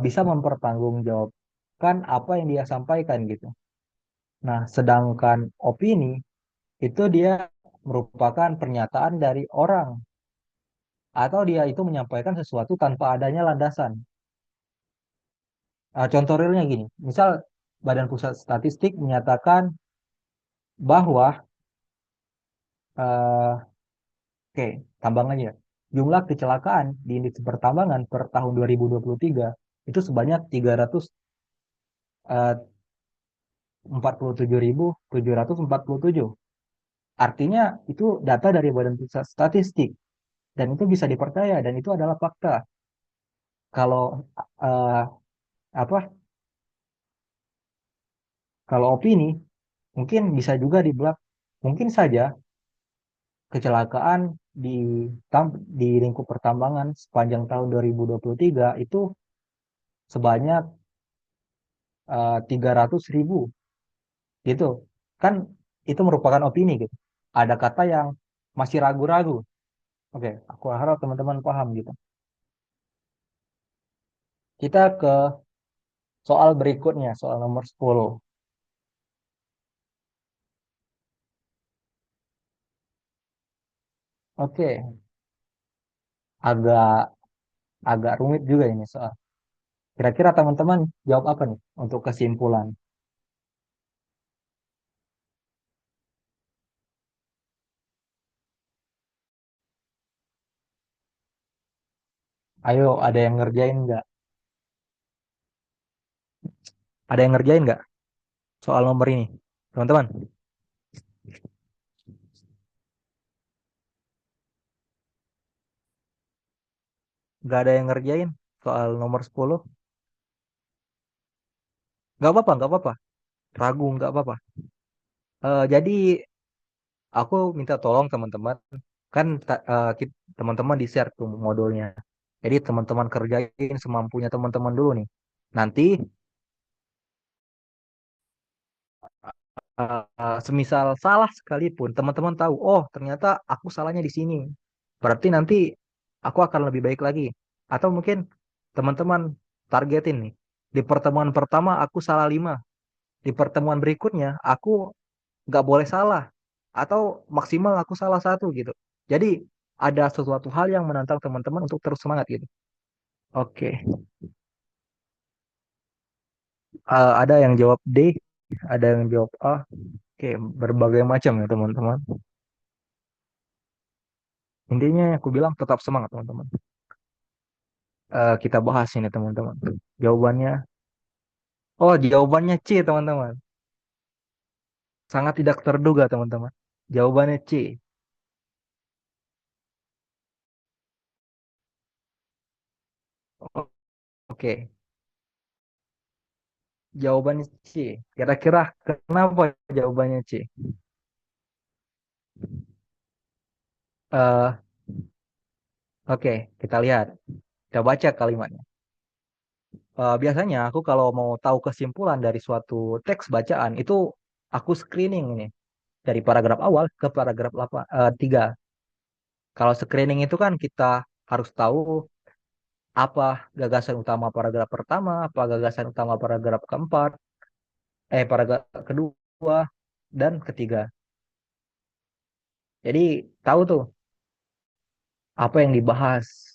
bisa mempertanggungjawab. kan apa yang dia sampaikan gitu. Nah, sedangkan opini itu dia merupakan pernyataan dari orang atau dia itu menyampaikan sesuatu tanpa adanya landasan. Contoh realnya gini, misal Badan Pusat Statistik menyatakan bahwa eh, oke, tambang aja. Jumlah kecelakaan di industri pertambangan per tahun 2023 itu sebanyak 347.747. Artinya itu data dari Badan Pusat Statistik dan itu bisa dipercaya dan itu adalah fakta. Kalau eh, apa? Kalau opini mungkin bisa juga dibilang mungkin saja kecelakaan di di lingkup pertambangan sepanjang tahun 2023 itu sebanyak 300.000 gitu. Kan itu merupakan opini gitu. Ada kata yang masih ragu-ragu. Oke, aku harap teman-teman paham gitu. Kita ke soal berikutnya, soal nomor 10. Oke, agak agak rumit juga ini soal. Kira-kira teman-teman jawab apa nih untuk kesimpulan? Ayo, ada yang ngerjain nggak? Ada yang ngerjain nggak soal nomor ini? Teman-teman, nggak ada yang ngerjain soal nomor 10? Nggak apa-apa, nggak apa-apa. Ragu, nggak apa-apa. Jadi, aku minta tolong teman-teman. Kan teman-teman di-share tuh modulnya. Jadi, teman-teman kerjain semampunya teman-teman dulu nih. Nanti, semisal salah sekalipun, teman-teman tahu, oh ternyata aku salahnya di sini. Berarti nanti aku akan lebih baik lagi. Atau mungkin teman-teman targetin nih. Di pertemuan pertama aku salah 5. Di pertemuan berikutnya aku nggak boleh salah. Atau maksimal aku salah satu gitu. Jadi ada sesuatu hal yang menantang teman-teman untuk terus semangat gitu. Oke. Ada yang jawab D, ada yang jawab A. Oke, berbagai macam ya teman-teman. Intinya aku bilang tetap semangat teman-teman. Kita bahas ini teman-teman. Jawabannya, oh jawabannya C teman-teman. Sangat tidak terduga teman-teman. Jawabannya C. Oke, jawabannya C. Kira-kira kenapa jawabannya C? Eh, oke, kita lihat. Kita baca kalimatnya. Biasanya aku kalau mau tahu kesimpulan dari suatu teks bacaan itu aku screening ini dari paragraf awal ke paragraf 3. Kalau screening itu kan kita harus tahu apa gagasan utama paragraf pertama, apa gagasan utama paragraf keempat, paragraf kedua dan ketiga. Jadi tahu tuh apa yang dibahas.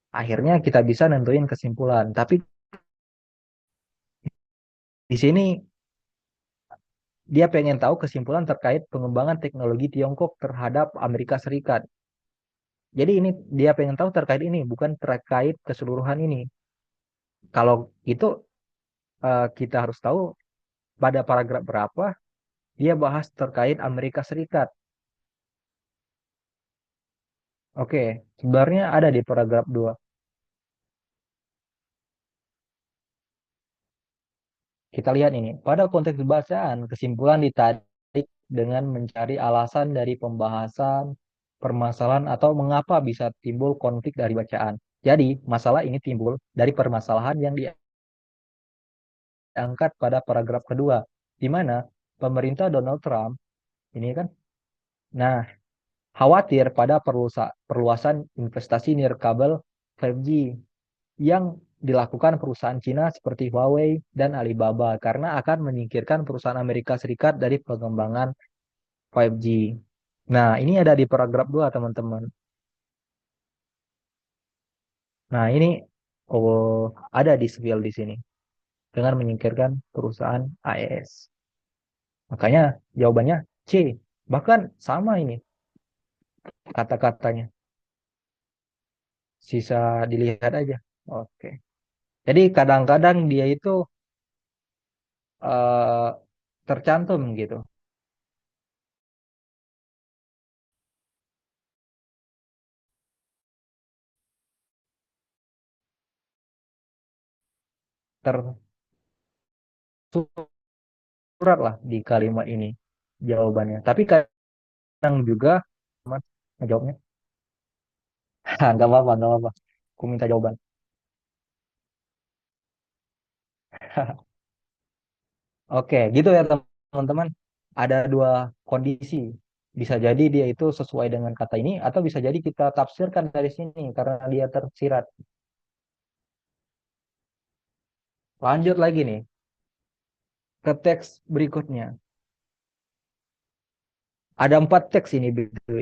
Akhirnya kita bisa nentuin kesimpulan. Tapi di sini dia pengen tahu kesimpulan terkait pengembangan teknologi Tiongkok terhadap Amerika Serikat. Jadi ini dia pengen tahu terkait ini, bukan terkait keseluruhan ini. Kalau itu kita harus tahu pada paragraf berapa dia bahas terkait Amerika Serikat. Oke, sebenarnya ada di paragraf 2. Kita lihat ini. Pada konteks bacaan, kesimpulan ditarik dengan mencari alasan dari pembahasan, permasalahan, atau mengapa bisa timbul konflik dari bacaan. Jadi, masalah ini timbul dari permasalahan yang diangkat pada paragraf kedua, di mana pemerintah Donald Trump ini kan, nah, khawatir pada perluasan investasi nirkabel 5G yang dilakukan perusahaan Cina seperti Huawei dan Alibaba karena akan menyingkirkan perusahaan Amerika Serikat dari pengembangan 5G. Nah, ini ada di paragraf 2, teman-teman. Nah, ini ada di spill di sini dengan menyingkirkan perusahaan AES. Makanya jawabannya C. Bahkan sama ini kata-katanya. Sisa dilihat aja. Oke. Jadi kadang-kadang dia itu eh, tercantum gitu. Tersurat lah di kalimat ini jawabannya. Tapi kadang juga Mas, ngejawabnya, nggak apa-apa, nggak apa-apa. Aku minta jawaban. Oke, gitu ya teman-teman. Ada dua kondisi. Bisa jadi dia itu sesuai dengan kata ini, atau bisa jadi kita tafsirkan dari sini karena dia tersirat. Lanjut lagi nih ke teks berikutnya. Ada 4 teks ini, BTW.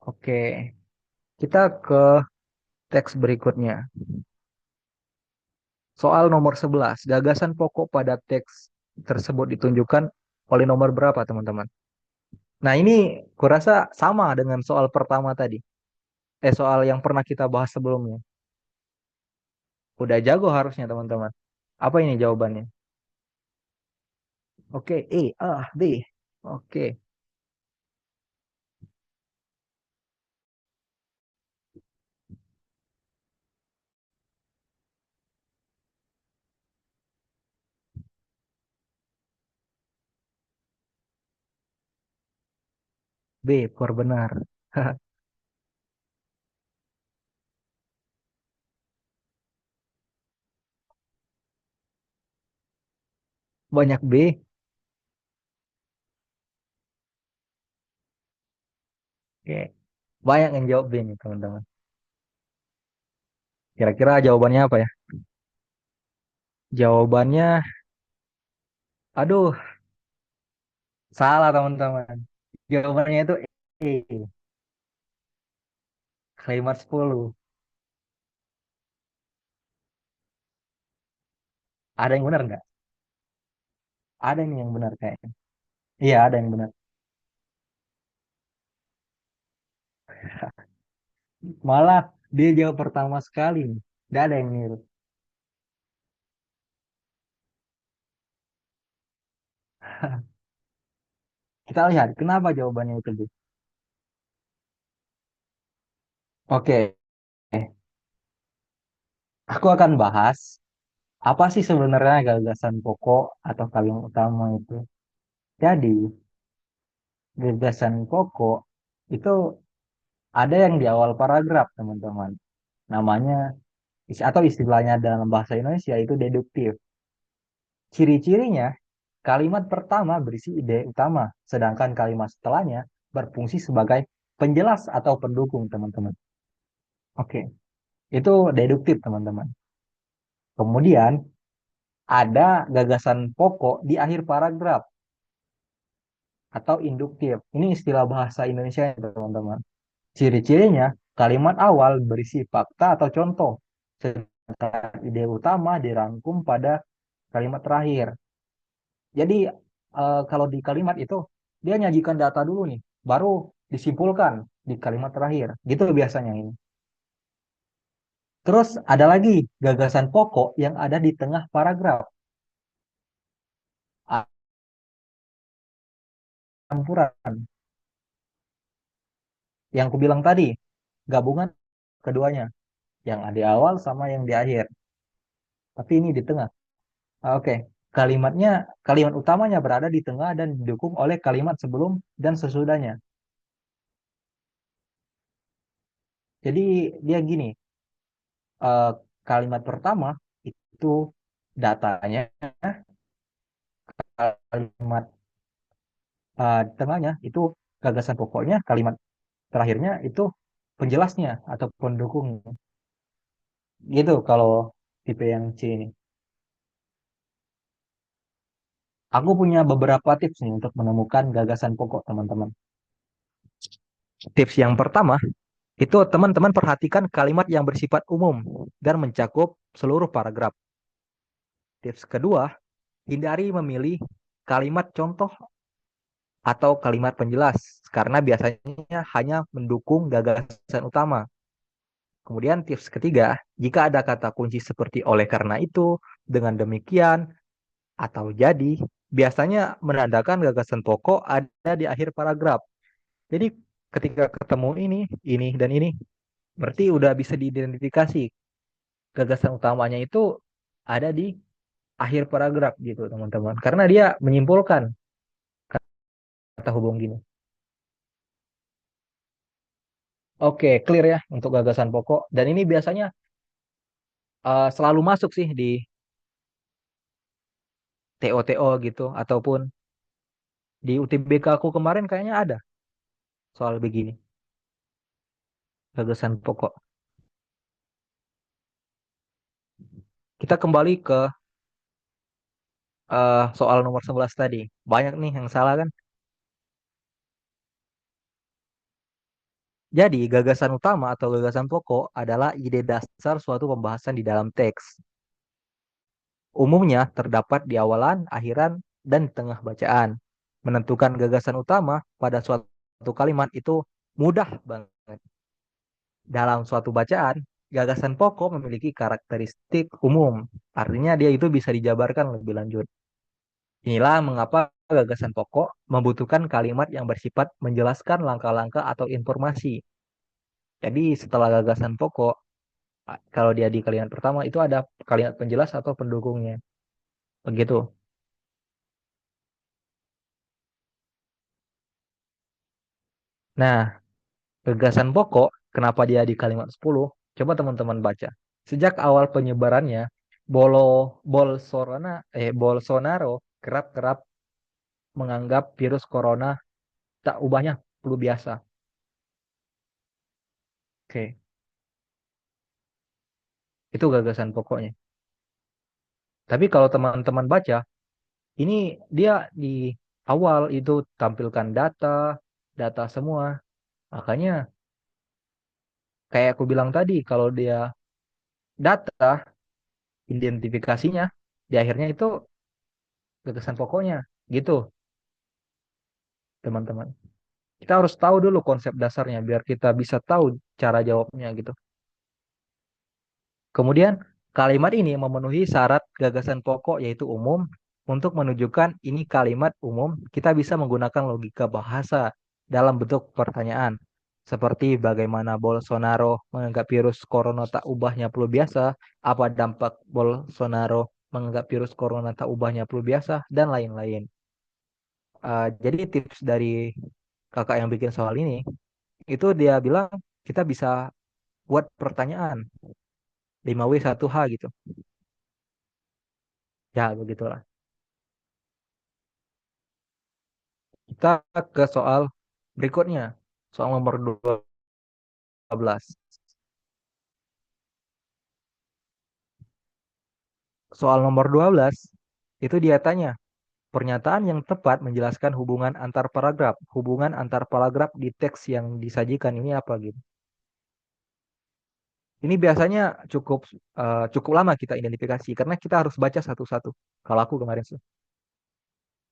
Oke, kita ke teks berikutnya. Soal nomor 11, gagasan pokok pada teks tersebut ditunjukkan oleh nomor berapa, teman-teman? Nah, ini kurasa sama dengan soal pertama tadi. Soal yang pernah kita bahas sebelumnya. Udah jago harusnya, teman-teman. Apa ini jawabannya? Oke, E, A, B. Oke, B, benar. Banyak B. Oke, banyak yang jawab B nih, teman-teman. Kira-kira jawabannya apa ya? Jawabannya, aduh, salah, teman-teman. Jawabannya itu E, kalimat 10. Ada yang benar nggak? Ada nih yang benar kayaknya. Iya, ada yang benar. Malah dia jawab pertama sekali. Nggak ada yang niru. Kita lihat kenapa jawabannya itu, Bu. Oke, aku akan bahas apa sih sebenarnya gagasan pokok atau kalimat utama itu. Jadi, gagasan pokok itu ada yang di awal paragraf, teman-teman. Namanya atau istilahnya dalam bahasa Indonesia itu deduktif. Ciri-cirinya, kalimat pertama berisi ide utama, sedangkan kalimat setelahnya berfungsi sebagai penjelas atau pendukung, teman-teman. Oke, itu deduktif, teman-teman. Kemudian ada gagasan pokok di akhir paragraf atau induktif. Ini istilah bahasa Indonesia, teman-teman. Ciri-cirinya, kalimat awal berisi fakta atau contoh, sedangkan ide utama dirangkum pada kalimat terakhir. Jadi kalau di kalimat itu dia nyajikan data dulu nih, baru disimpulkan di kalimat terakhir. Gitu biasanya ini. Terus ada lagi gagasan pokok yang ada di tengah paragraf. Campuran yang aku bilang tadi, gabungan keduanya, yang di awal sama yang di akhir. Tapi ini di tengah. Oke, kalimatnya, kalimat utamanya berada di tengah dan didukung oleh kalimat sebelum dan sesudahnya. Jadi dia gini, eh, kalimat pertama itu datanya, kalimat tengahnya itu gagasan pokoknya, kalimat terakhirnya itu penjelasnya atau pendukungnya. Gitu kalau tipe yang C ini. Aku punya beberapa tips nih untuk menemukan gagasan pokok teman-teman. Tips yang pertama, itu teman-teman perhatikan kalimat yang bersifat umum dan mencakup seluruh paragraf. Tips kedua, hindari memilih kalimat contoh atau kalimat penjelas karena biasanya hanya mendukung gagasan utama. Kemudian tips ketiga, jika ada kata kunci seperti oleh karena itu, dengan demikian, atau jadi, biasanya menandakan gagasan pokok ada di akhir paragraf. Jadi ketika ketemu ini, dan ini, berarti udah bisa diidentifikasi gagasan utamanya itu ada di akhir paragraf gitu teman-teman. Karena dia menyimpulkan kata hubung gini. Oke, clear ya untuk gagasan pokok. Dan ini biasanya selalu masuk sih di TO-TO gitu. Ataupun di UTBK aku kemarin kayaknya ada soal begini. Gagasan pokok. Kita kembali ke soal nomor 11 tadi. Banyak nih yang salah kan? Jadi, gagasan utama atau gagasan pokok adalah ide dasar suatu pembahasan di dalam teks. Umumnya terdapat di awalan, akhiran, dan tengah bacaan. Menentukan gagasan utama pada suatu kalimat itu mudah banget. Dalam suatu bacaan, gagasan pokok memiliki karakteristik umum. Artinya dia itu bisa dijabarkan lebih lanjut. Inilah mengapa gagasan pokok membutuhkan kalimat yang bersifat menjelaskan langkah-langkah atau informasi. Jadi setelah gagasan pokok, kalau dia di kalimat pertama itu ada kalimat penjelas atau pendukungnya. Begitu. Nah, gagasan pokok, kenapa dia di kalimat 10? Coba teman-teman baca. Sejak awal penyebarannya, Bolo, Bolsonaro kerap-kerap menganggap virus corona tak ubahnya flu biasa. Oke, itu gagasan pokoknya. Tapi kalau teman-teman baca, ini dia di awal itu tampilkan data, data semua. Makanya kayak aku bilang tadi, kalau dia data, identifikasinya, di akhirnya itu gagasan pokoknya. Gitu, teman-teman. Kita harus tahu dulu konsep dasarnya, biar kita bisa tahu cara jawabnya gitu. Kemudian, kalimat ini memenuhi syarat gagasan pokok yaitu umum. Untuk menunjukkan ini kalimat umum, kita bisa menggunakan logika bahasa dalam bentuk pertanyaan. Seperti bagaimana Bolsonaro menganggap virus corona tak ubahnya flu biasa, apa dampak Bolsonaro menganggap virus corona tak ubahnya flu biasa, dan lain-lain. Jadi tips dari kakak yang bikin soal ini, itu dia bilang kita bisa buat pertanyaan 5W1H gitu. Ya, begitulah. Kita ke soal berikutnya. Soal nomor 12. Soal nomor 12, itu dia tanya, pernyataan yang tepat menjelaskan hubungan antar paragraf. Hubungan antar paragraf di teks yang disajikan ini apa gitu. Ini biasanya cukup cukup lama kita identifikasi karena kita harus baca satu-satu. Kalau aku kemarin sih.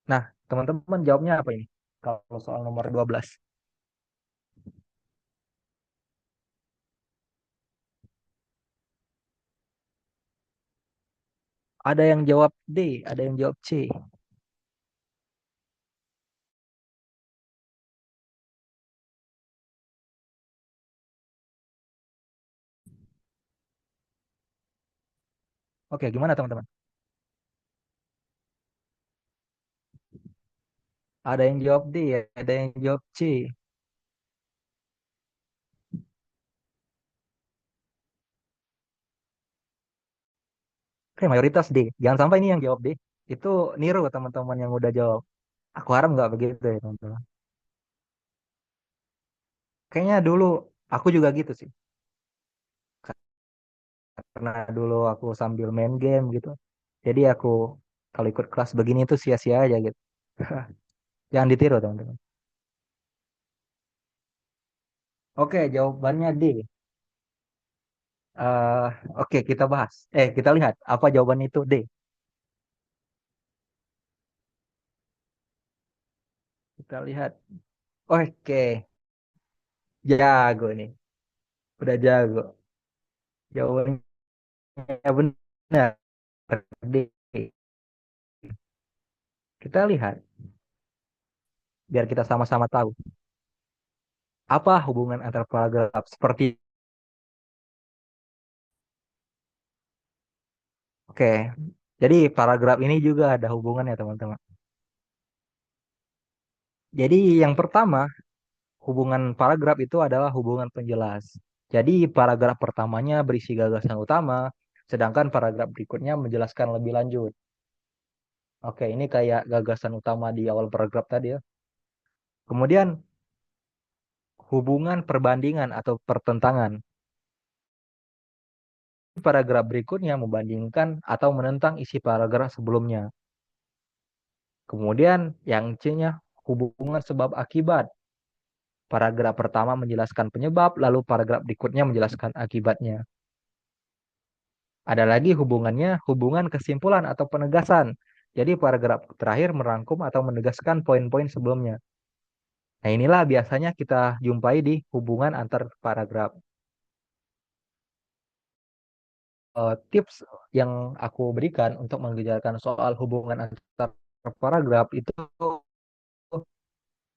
Nah, teman-teman jawabnya apa ini? Kalau soal nomor 12. Ada yang jawab D, ada yang jawab C. Oke, gimana teman-teman? Ada yang jawab D, ada yang jawab C. Oke, mayoritas D. Jangan sampai ini yang jawab D. Itu niru teman-teman yang udah jawab. Aku harap nggak begitu ya teman-teman. Kayaknya dulu aku juga gitu sih. Karena dulu aku sambil main game gitu. Jadi aku kalau ikut kelas begini tuh sia-sia aja gitu. Jangan ditiru teman-teman. Oke, jawabannya D. Eh, oke, kita bahas. Kita lihat apa jawaban itu D. Kita lihat. Oke, jago nih. Udah jago. Jawabannya benar. D. Kita lihat biar kita sama-sama tahu apa hubungan antar paragraf seperti. Oke. Jadi paragraf ini juga ada hubungannya teman-teman. Jadi yang pertama, hubungan paragraf itu adalah hubungan penjelas. Jadi paragraf pertamanya berisi gagasan utama, sedangkan paragraf berikutnya menjelaskan lebih lanjut. Oke, ini kayak gagasan utama di awal paragraf tadi ya. Kemudian hubungan perbandingan atau pertentangan. Paragraf berikutnya membandingkan atau menentang isi paragraf sebelumnya. Kemudian yang C-nya hubungan sebab akibat. Paragraf pertama menjelaskan penyebab, lalu paragraf berikutnya menjelaskan akibatnya. Ada lagi hubungannya, hubungan kesimpulan atau penegasan. Jadi paragraf terakhir merangkum atau menegaskan poin-poin sebelumnya. Nah, inilah biasanya kita jumpai di hubungan antar paragraf. Tips yang aku berikan untuk mengerjakan soal hubungan antar paragraf itu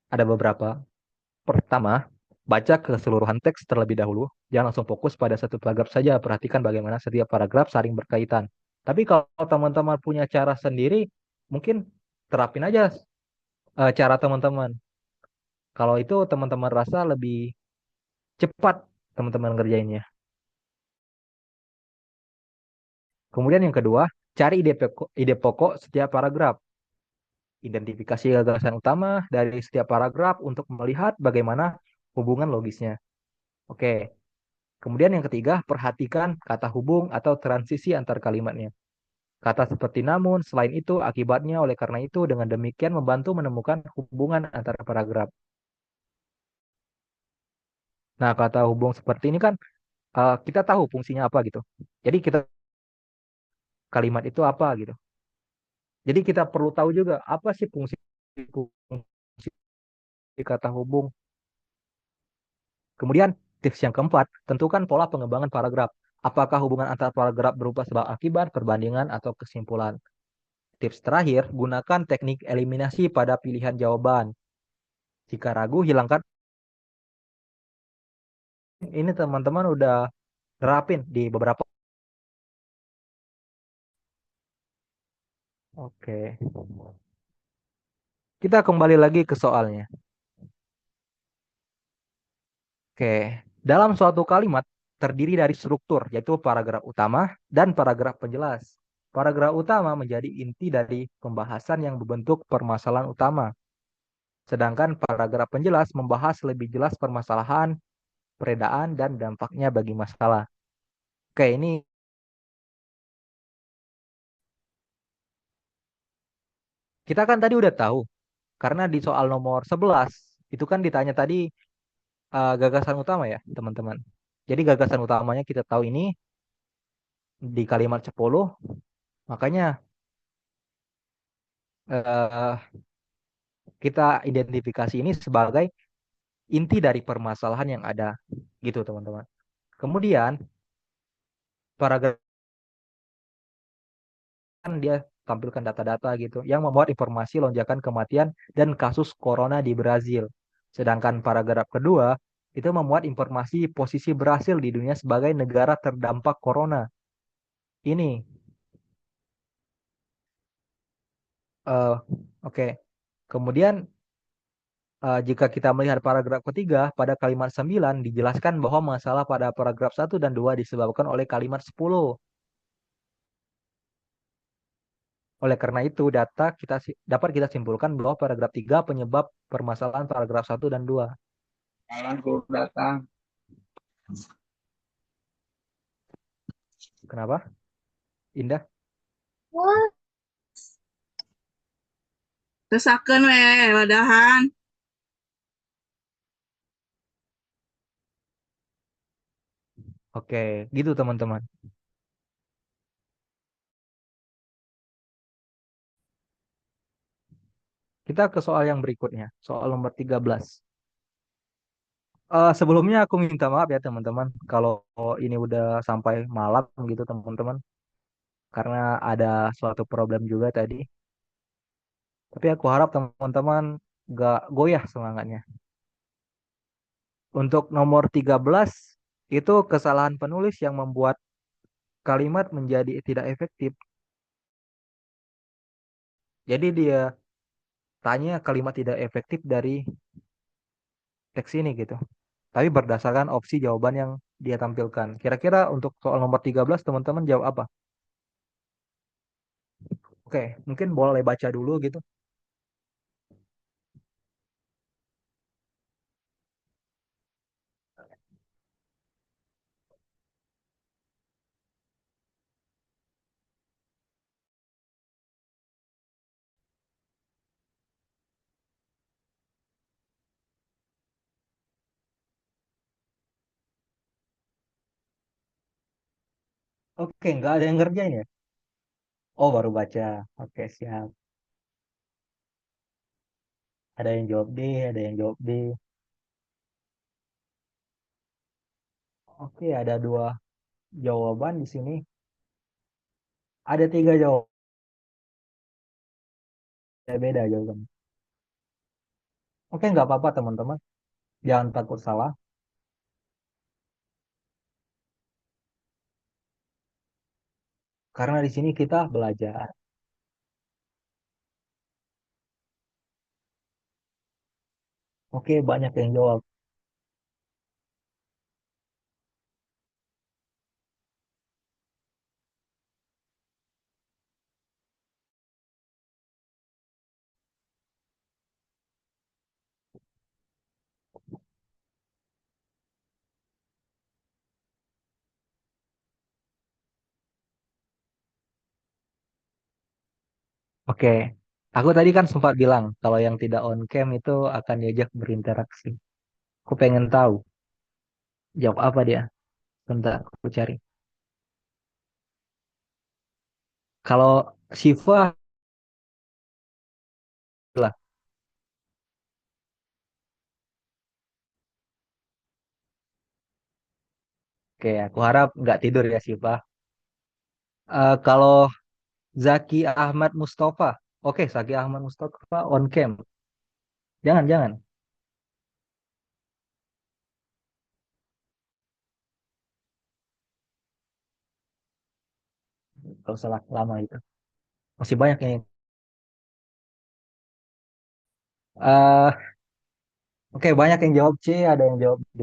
ada beberapa. Pertama, baca keseluruhan teks terlebih dahulu. Jangan langsung fokus pada satu paragraf saja. Perhatikan bagaimana setiap paragraf saling berkaitan. Tapi kalau teman-teman punya cara sendiri, mungkin terapin aja cara teman-teman. Kalau itu teman-teman rasa lebih cepat teman-teman ngerjainnya. Kemudian yang kedua, cari ide pokok setiap paragraf. Identifikasi gagasan utama dari setiap paragraf untuk melihat bagaimana hubungan logisnya. Oke. Kemudian yang ketiga, perhatikan kata hubung atau transisi antar kalimatnya. Kata seperti namun, selain itu, akibatnya, oleh karena itu, dengan demikian membantu menemukan hubungan antara paragraf. Nah, kata hubung seperti ini kan kita tahu fungsinya apa gitu. Jadi kita kalimat itu apa gitu. Jadi kita perlu tahu juga apa sih fungsi kata hubung. Kemudian tips yang keempat, tentukan pola pengembangan paragraf. Apakah hubungan antara paragraf berupa sebab akibat, perbandingan, atau kesimpulan. Tips terakhir, gunakan teknik eliminasi pada pilihan jawaban. Jika ragu, hilangkan. Ini teman-teman udah nerapin di beberapa. Oke. Kita kembali lagi ke soalnya. Oke. Dalam suatu kalimat terdiri dari struktur, yaitu paragraf utama dan paragraf penjelas. Paragraf utama menjadi inti dari pembahasan yang berbentuk permasalahan utama. Sedangkan paragraf penjelas membahas lebih jelas permasalahan, perbedaan, dan dampaknya bagi masalah. Oke, ini kita kan tadi udah tahu. Karena di soal nomor 11, itu kan ditanya tadi gagasan utama ya, teman-teman. Jadi gagasan utamanya kita tahu ini di kalimat 10, makanya eh, kita identifikasi ini sebagai inti dari permasalahan yang ada, gitu teman-teman. Kemudian paragraf kan dia tampilkan data-data gitu yang memuat informasi lonjakan kematian dan kasus corona di Brazil. Sedangkan paragraf kedua itu memuat informasi posisi Brasil di dunia sebagai negara terdampak corona. Ini eh, oke. Kemudian jika kita melihat paragraf ketiga pada kalimat 9 dijelaskan bahwa masalah pada paragraf 1 dan 2 disebabkan oleh kalimat 10. Oleh karena itu, dapat kita simpulkan bahwa paragraf 3 penyebab permasalahan paragraf 1 dan 2. Malam guru datang. Kenapa? Indah? Wah, desakeun we wadahan. Oke, gitu teman-teman. Kita ke soal yang berikutnya, soal nomor 13. Sebelumnya aku minta maaf ya teman-teman, kalau ini udah sampai malam gitu teman-teman, karena ada suatu problem juga tadi. Tapi aku harap teman-teman gak goyah semangatnya. Untuk nomor 13, itu kesalahan penulis yang membuat kalimat menjadi tidak efektif. Jadi dia tanya kalimat tidak efektif dari teks ini gitu. Tapi berdasarkan opsi jawaban yang dia tampilkan. Kira-kira untuk soal nomor 13 teman-teman jawab apa? Oke, mungkin boleh baca dulu gitu. Oke, nggak ada yang ngerjain ya? Oh, baru baca. Oke, siap. Ada yang jawab D, ada yang jawab B. Oke, ada dua jawaban di sini. Ada tiga jawaban. Beda jawaban. Oke, nggak apa-apa teman-teman. Jangan takut salah. Karena di sini kita belajar. Oke, banyak yang jawab. Oke, aku tadi kan sempat bilang kalau yang tidak on cam itu akan diajak berinteraksi. Aku pengen tahu jawab apa dia. Bentar, aku cari. Kalau Shiva lah. Oke, aku harap nggak tidur ya Shiva. Kalau Zaki Ahmad Mustafa. Oke, Zaki Ahmad Mustafa on cam. Jangan, jangan. Kalau salah lama itu. Masih banyak ini. Eh, oke, banyak yang jawab C, ada yang jawab D.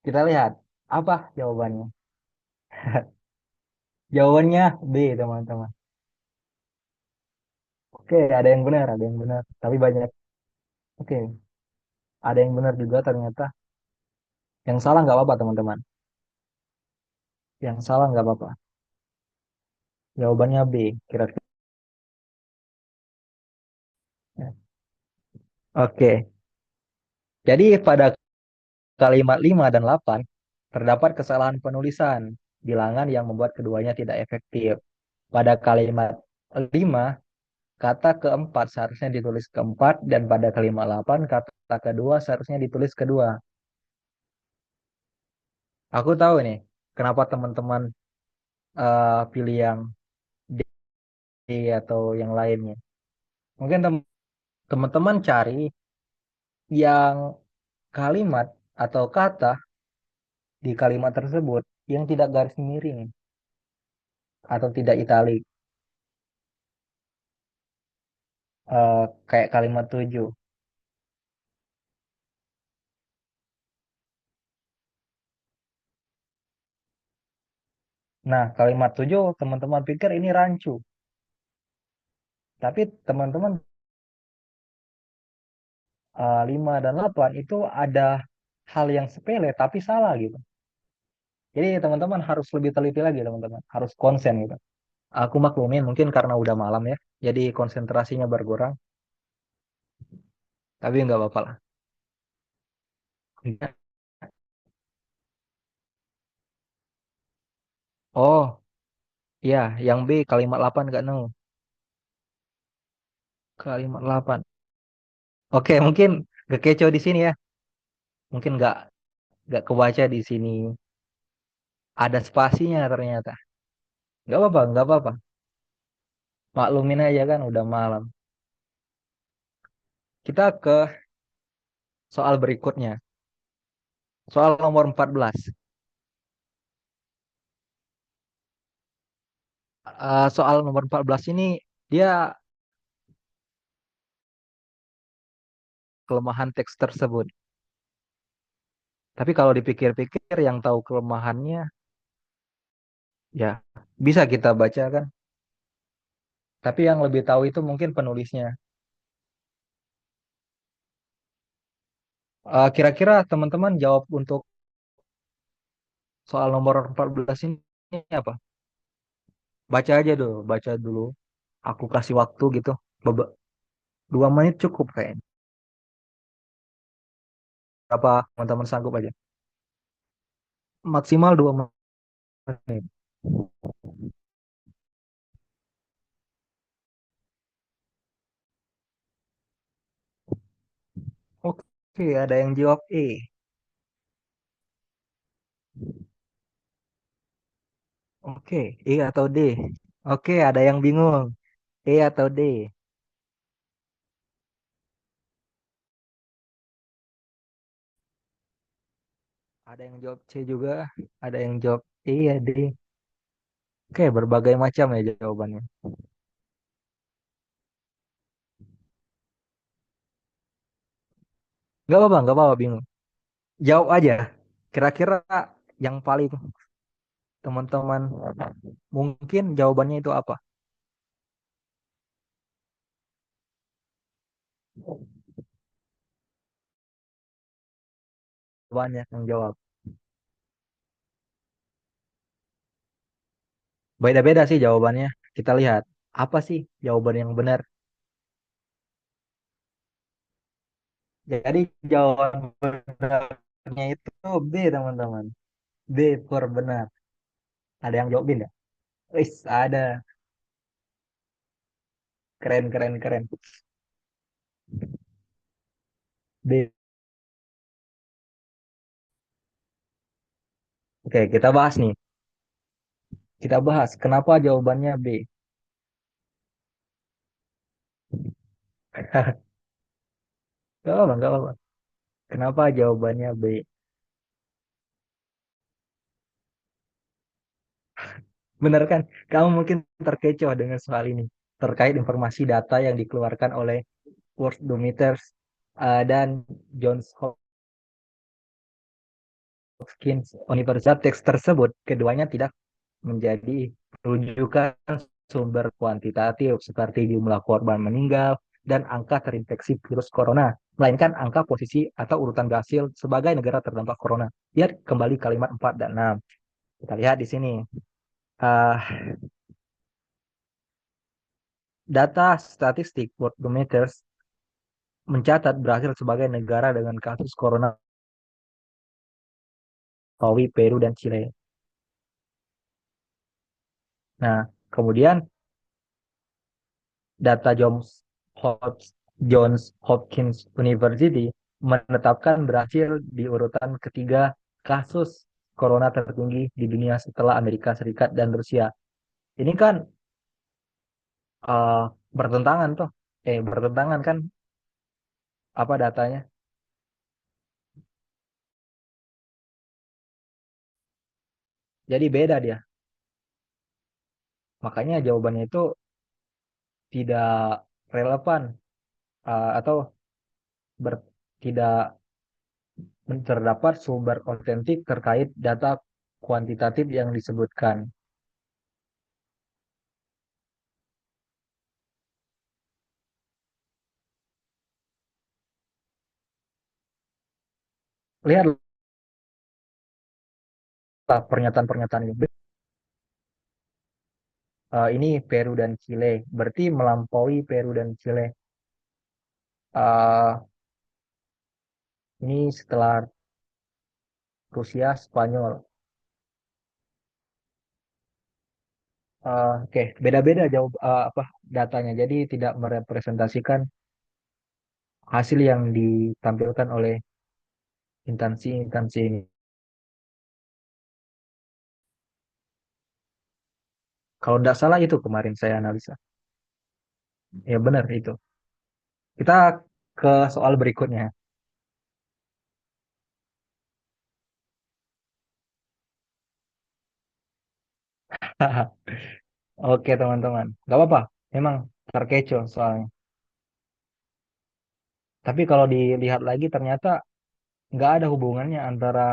Kita lihat apa jawabannya. Jawabannya B, teman-teman. Oke, ada yang benar, ada yang benar. Tapi banyak. Oke, ada yang benar juga ternyata. Yang salah nggak apa-apa, teman-teman. Yang salah nggak apa-apa. Jawabannya B, kira-kira. Oke, jadi pada kalimat 5 dan 8 terdapat kesalahan penulisan bilangan yang membuat keduanya tidak efektif. Pada kalimat 5 kata keempat seharusnya ditulis keempat dan pada kalimat 8 kata kedua seharusnya ditulis kedua. Aku tahu nih kenapa teman-teman pilih yang D atau yang lainnya. Mungkin teman-teman cari yang kalimat atau kata di kalimat tersebut yang tidak garis miring atau tidak italik. Kayak kalimat 7. Nah, kalimat 7 teman-teman pikir ini rancu. Tapi teman-teman 5 dan 8 itu ada hal yang sepele tapi salah gitu. Jadi teman-teman harus lebih teliti lagi teman-teman, harus konsen gitu. Aku maklumin mungkin karena udah malam ya, jadi konsentrasinya berkurang, tapi nggak apa-apa lah. Oh iya, yang B kalimat 8 nggak nemu. Kalimat 8. Oke, mungkin gak kecoh di sini ya. Mungkin nggak kebaca di sini. Ada spasinya ternyata. Nggak apa-apa, nggak apa-apa. Maklumin aja kan udah malam. Kita ke soal berikutnya. Soal nomor 14. Soal nomor 14 ini dia kelemahan teks tersebut. Tapi kalau dipikir-pikir yang tahu kelemahannya ya bisa kita baca kan. Tapi yang lebih tahu itu mungkin penulisnya. Kira-kira teman-teman jawab untuk soal nomor 14 ini apa? Baca aja dulu, baca dulu. Aku kasih waktu gitu. 2 menit cukup kayaknya. Apa teman-teman sanggup aja? Maksimal 2 menit. Oke, ada yang jawab E. Oke, E atau D? Oke, ada yang bingung. E atau D? Ada yang jawab C juga. Ada yang jawab E ya D. Oke, berbagai macam ya jawabannya. Nggak apa-apa bingung. Jawab aja. Kira-kira yang paling teman-teman mungkin jawabannya itu apa? Banyak yang jawab. Beda-beda sih jawabannya. Kita lihat. Apa sih jawaban yang benar? Jadi jawaban benarnya itu B, teman-teman. B for benar. Ada yang jawab B nggak? Wis, ada. Keren, keren, keren. B. Oke, kita bahas nih. Kita bahas kenapa jawabannya B. Gak apa, gak apa. Kenapa jawabannya B? Benar kan? Kamu mungkin terkecoh dengan soal ini. Terkait informasi data yang dikeluarkan oleh Worldometers dan Johns Hopkins University. Teks tersebut keduanya tidak menjadi rujukan sumber kuantitatif seperti jumlah korban meninggal dan angka terinfeksi virus corona, melainkan angka posisi atau urutan berhasil sebagai negara terdampak corona. Lihat kembali kalimat 4 dan 6. Kita lihat di sini. Uh, Data statistik Worldometers mencatat Brasil sebagai negara dengan kasus corona Paui, Peru, dan Chile. Nah, kemudian data Johns Hopkins University menetapkan Brasil di urutan ketiga kasus corona tertinggi di dunia setelah Amerika Serikat dan Rusia. Ini kan uh, bertentangan tuh. Bertentangan kan apa datanya? Jadi beda dia. Makanya jawabannya itu tidak relevan atau ber, tidak terdapat sumber otentik terkait data kuantitatif yang disebutkan. Lihatlah pernyataan-pernyataan ini. Ini Peru dan Chile. Berarti melampaui Peru dan Chile. Eh, ini setelah Rusia, Spanyol. Oke, beda-beda jawab apa datanya. Jadi tidak merepresentasikan hasil yang ditampilkan oleh instansi-instansi ini. Kalau tidak salah itu kemarin saya analisa. Ya benar itu. Kita ke soal berikutnya. Oke teman-teman, nggak apa-apa. Memang terkecoh soalnya. Tapi kalau dilihat lagi ternyata nggak ada hubungannya antara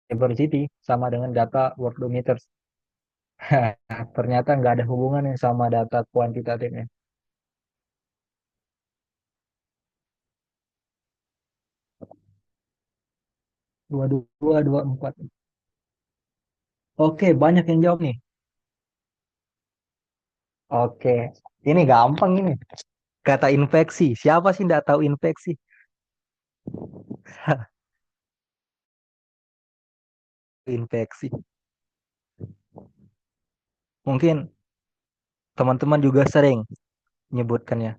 diversity sama dengan data worldometers. Ternyata nggak ada hubungannya sama data kuantitatifnya. Dua dua dua empat. Oke, banyak yang jawab nih. Oke, ini gampang ini. Kata infeksi. Siapa sih nggak tahu infeksi? Infeksi. Mungkin teman-teman juga sering menyebutkannya.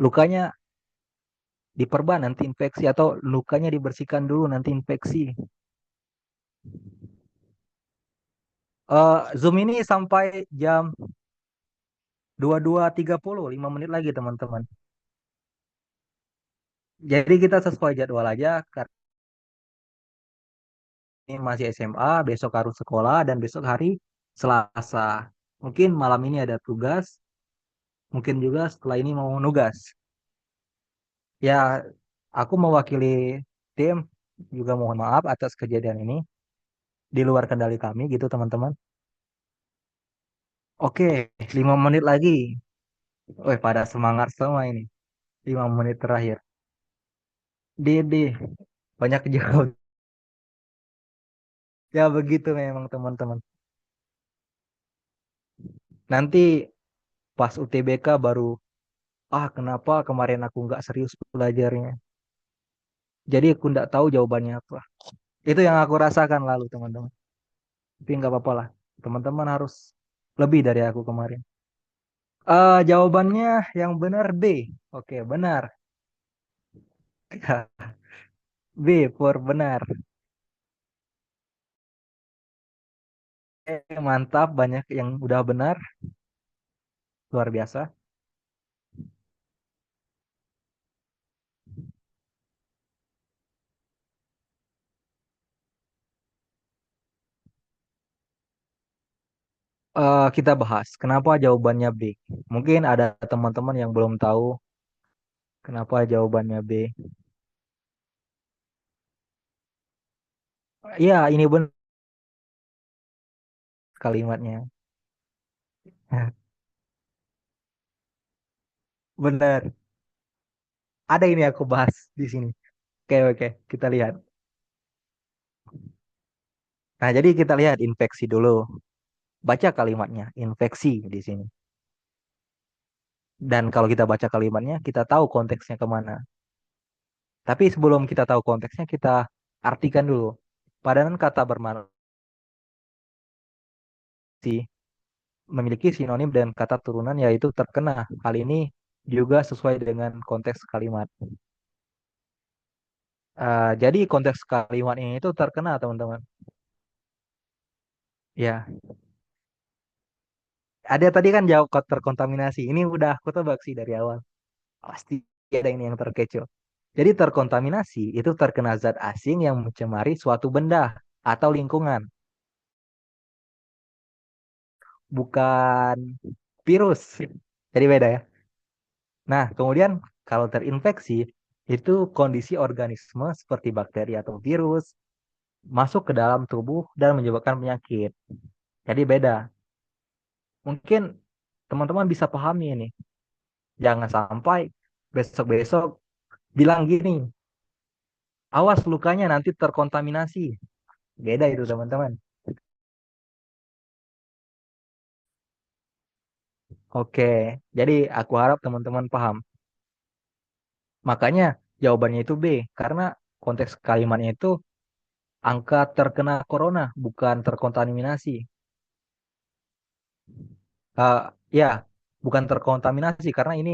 Lukanya diperban nanti infeksi atau lukanya dibersihkan dulu nanti infeksi. Zoom ini sampai jam 22.30, 5 menit lagi teman-teman. Jadi kita sesuai jadwal aja karena ini masih SMA, besok harus sekolah dan besok hari Selasa. Mungkin malam ini ada tugas, mungkin juga setelah ini mau nugas. Ya, aku mewakili tim juga mohon maaf atas kejadian ini di luar kendali kami gitu teman-teman. Oke, 5 menit lagi. Wih, pada semangat semua ini. 5 menit terakhir. Dede, banyak jawab. Ya begitu memang teman-teman. Nanti pas UTBK baru, kenapa kemarin aku nggak serius belajarnya. Jadi aku nggak tahu jawabannya apa. Itu yang aku rasakan lalu teman-teman. Tapi nggak apa-apa lah. Teman-teman harus lebih dari aku kemarin. Jawabannya yang benar B. Oke, benar. B, for benar. Mantap, banyak yang udah benar. Luar biasa. Kita bahas kenapa jawabannya B. Mungkin ada teman-teman yang belum tahu kenapa jawabannya B. Iya, ini benar kalimatnya. Benar. Ada ini aku bahas di sini. Oke, oke, kita lihat. Nah, jadi kita lihat infeksi dulu. Baca kalimatnya, infeksi di sini. Dan kalau kita baca kalimatnya, kita tahu konteksnya kemana. Tapi sebelum kita tahu konteksnya, kita artikan dulu. Padanan kata berarti memiliki sinonim dan kata turunan yaitu terkena. Hal ini juga sesuai dengan konteks kalimat. Jadi konteks kalimat ini itu terkena, teman-teman. Ya, ada tadi kan jawab terkontaminasi. Ini udah aku tebak sih dari awal. Pasti ada ini yang terkecoh. Jadi terkontaminasi itu terkena zat asing yang mencemari suatu benda atau lingkungan, bukan virus. Jadi beda ya. Nah, kemudian kalau terinfeksi itu kondisi organisme seperti bakteri atau virus masuk ke dalam tubuh dan menyebabkan penyakit. Jadi beda. Mungkin teman-teman bisa pahami ini. Jangan sampai besok-besok bilang gini, awas lukanya nanti terkontaminasi. Beda itu teman-teman. Oke, jadi aku harap teman-teman paham. Makanya jawabannya itu B, karena konteks kalimatnya itu angka terkena corona, bukan terkontaminasi. Eh, ya, bukan terkontaminasi karena ini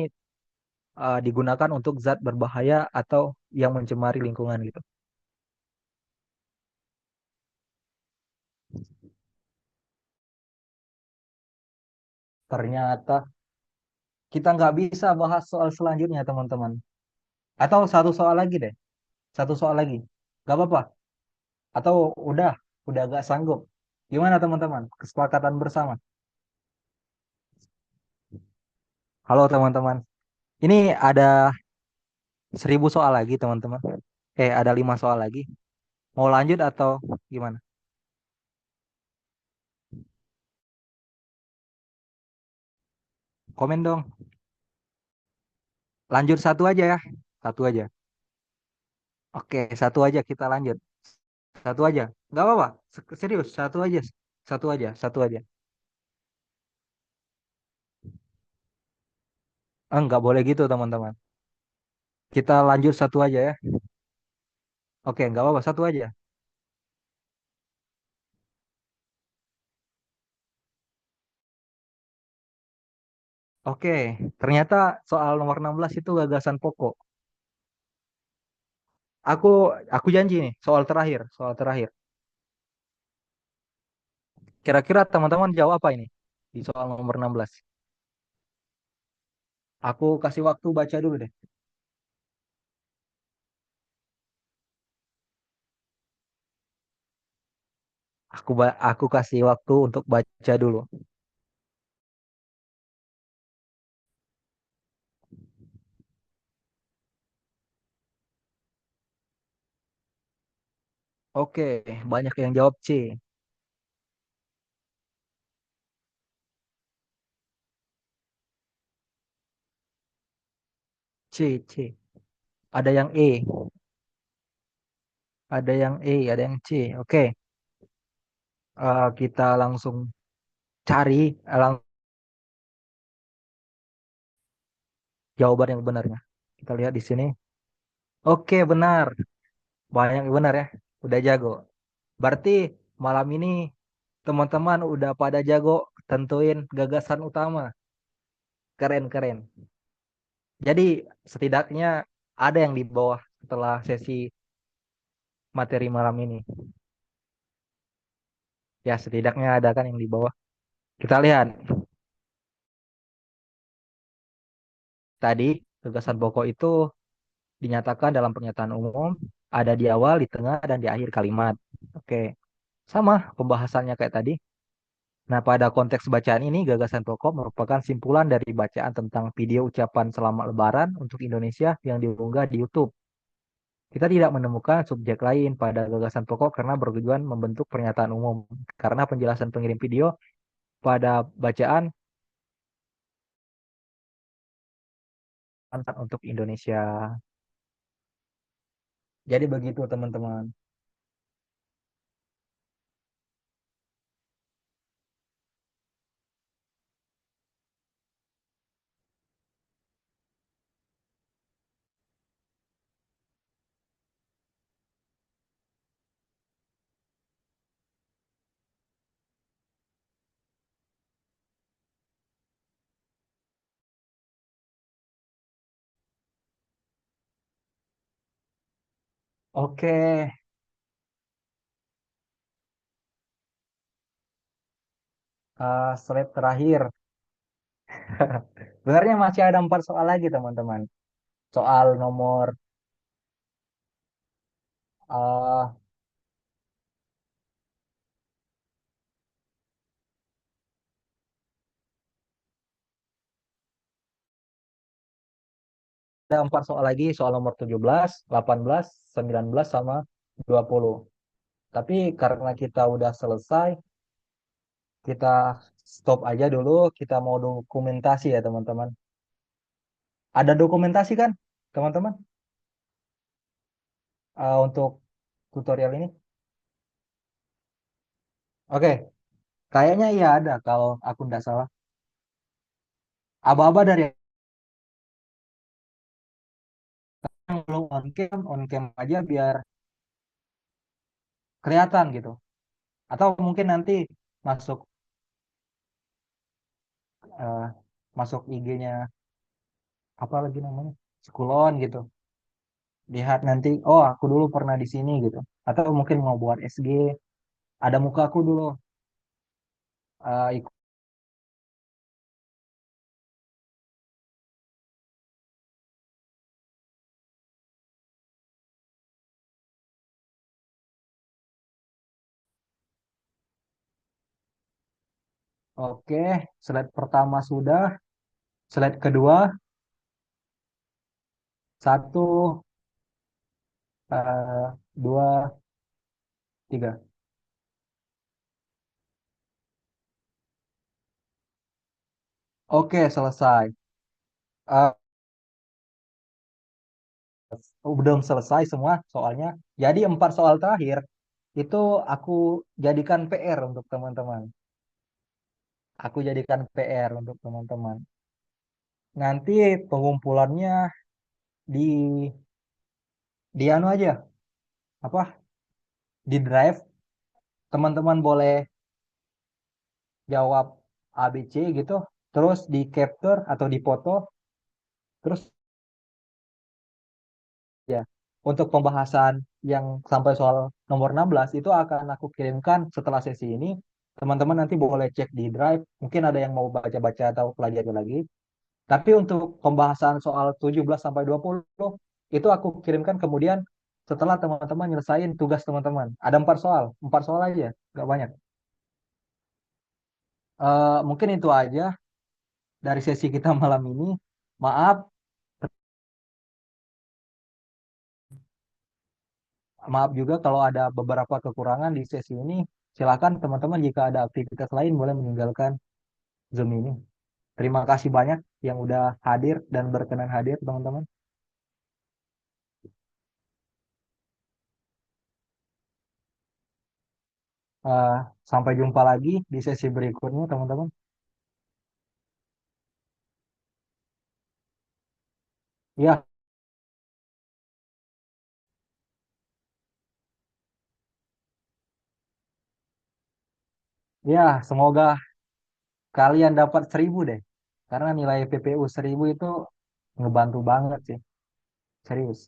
digunakan untuk zat berbahaya atau yang mencemari lingkungan gitu. Ternyata kita nggak bisa bahas soal selanjutnya, teman-teman. Atau satu soal lagi deh, satu soal lagi. Nggak apa-apa. Atau udah, udah agak sanggup. Gimana teman-teman? Kesepakatan bersama. Halo teman-teman. Ini ada 1.000 soal lagi teman-teman. Ada 5 soal lagi. Mau lanjut atau gimana? Komen dong. Lanjut satu aja ya. Satu aja. Oke, satu aja kita lanjut. Satu aja. Nggak apa-apa. Serius, satu aja. Satu aja, satu aja. Nggak boleh gitu teman-teman. Kita lanjut satu aja ya. Oke, nggak apa-apa. Satu aja. Oke, ternyata soal nomor 16 itu gagasan pokok. Aku aku janji nih, soal terakhir, soal terakhir. Kira-kira teman-teman jawab apa ini di soal nomor 16? Aku kasih waktu baca dulu deh. Aku kasih waktu untuk baca dulu. Oke, banyak yang jawab C. C, C. Ada yang E, ada yang E, ada yang C. Oke, kita langsung cari jawaban yang benarnya. Kita lihat di sini. Oke, benar. Banyak yang benar ya. Udah jago. Berarti malam ini teman-teman udah pada jago tentuin gagasan utama. Keren, keren. Jadi setidaknya ada yang di bawah setelah sesi materi malam ini. Ya, setidaknya ada kan yang di bawah. Kita lihat. Tadi gagasan pokok itu dinyatakan dalam pernyataan umum, ada di awal, di tengah, dan di akhir kalimat. Oke, sama pembahasannya kayak tadi. Nah, pada konteks bacaan ini, gagasan pokok merupakan simpulan dari bacaan tentang video ucapan selamat Lebaran untuk Indonesia yang diunggah di YouTube. Kita tidak menemukan subjek lain pada gagasan pokok karena bertujuan membentuk pernyataan umum. Karena penjelasan pengirim video pada bacaan untuk Indonesia. Jadi begitu teman-teman. Oke, slide terakhir. Sebenarnya masih ada 4 soal lagi teman-teman. Soal nomor uh, ada 4 soal lagi, soal nomor 17, 18, 19, sama 20. Tapi karena kita udah selesai, kita stop aja dulu, kita mau dokumentasi ya teman-teman. Ada dokumentasi kan, teman-teman? untuk tutorial ini. Oke, kayaknya iya ada kalau aku nggak salah. Aba-aba dari yang belum on cam aja biar kelihatan gitu. Atau mungkin nanti masuk eh, masuk IG-nya apa lagi namanya? Sekulon gitu. Lihat nanti, oh aku dulu pernah di sini gitu. Atau mungkin mau buat SG, ada muka aku dulu. Ikut. Oke, slide pertama sudah, slide kedua, satu, dua, tiga. Oke, selesai. Eh, belum selesai semua soalnya. Jadi 4 soal terakhir itu aku jadikan PR untuk teman-teman. Aku jadikan PR untuk teman-teman. Nanti pengumpulannya di anu aja, apa? Di Drive. Teman-teman boleh jawab A, B, C gitu. Terus di capture atau di foto. Terus ya, untuk pembahasan yang sampai soal nomor 16 itu akan aku kirimkan setelah sesi ini. Teman-teman nanti boleh cek di Drive. Mungkin ada yang mau baca-baca atau pelajari lagi. Tapi untuk pembahasan soal 17 sampai 20 itu aku kirimkan kemudian setelah teman-teman nyelesain tugas teman-teman. Ada 4 soal aja, nggak banyak. Mungkin itu aja dari sesi kita malam ini. Maaf, maaf juga kalau ada beberapa kekurangan di sesi ini. Silakan teman-teman jika ada aktivitas lain boleh meninggalkan Zoom ini. Terima kasih banyak yang udah hadir dan berkenan hadir, teman-teman. Eh, Sampai jumpa lagi di sesi berikutnya, teman-teman. Ya, ya, semoga kalian dapat 1.000 deh. Karena nilai PPU 1.000 itu ngebantu banget sih. Serius.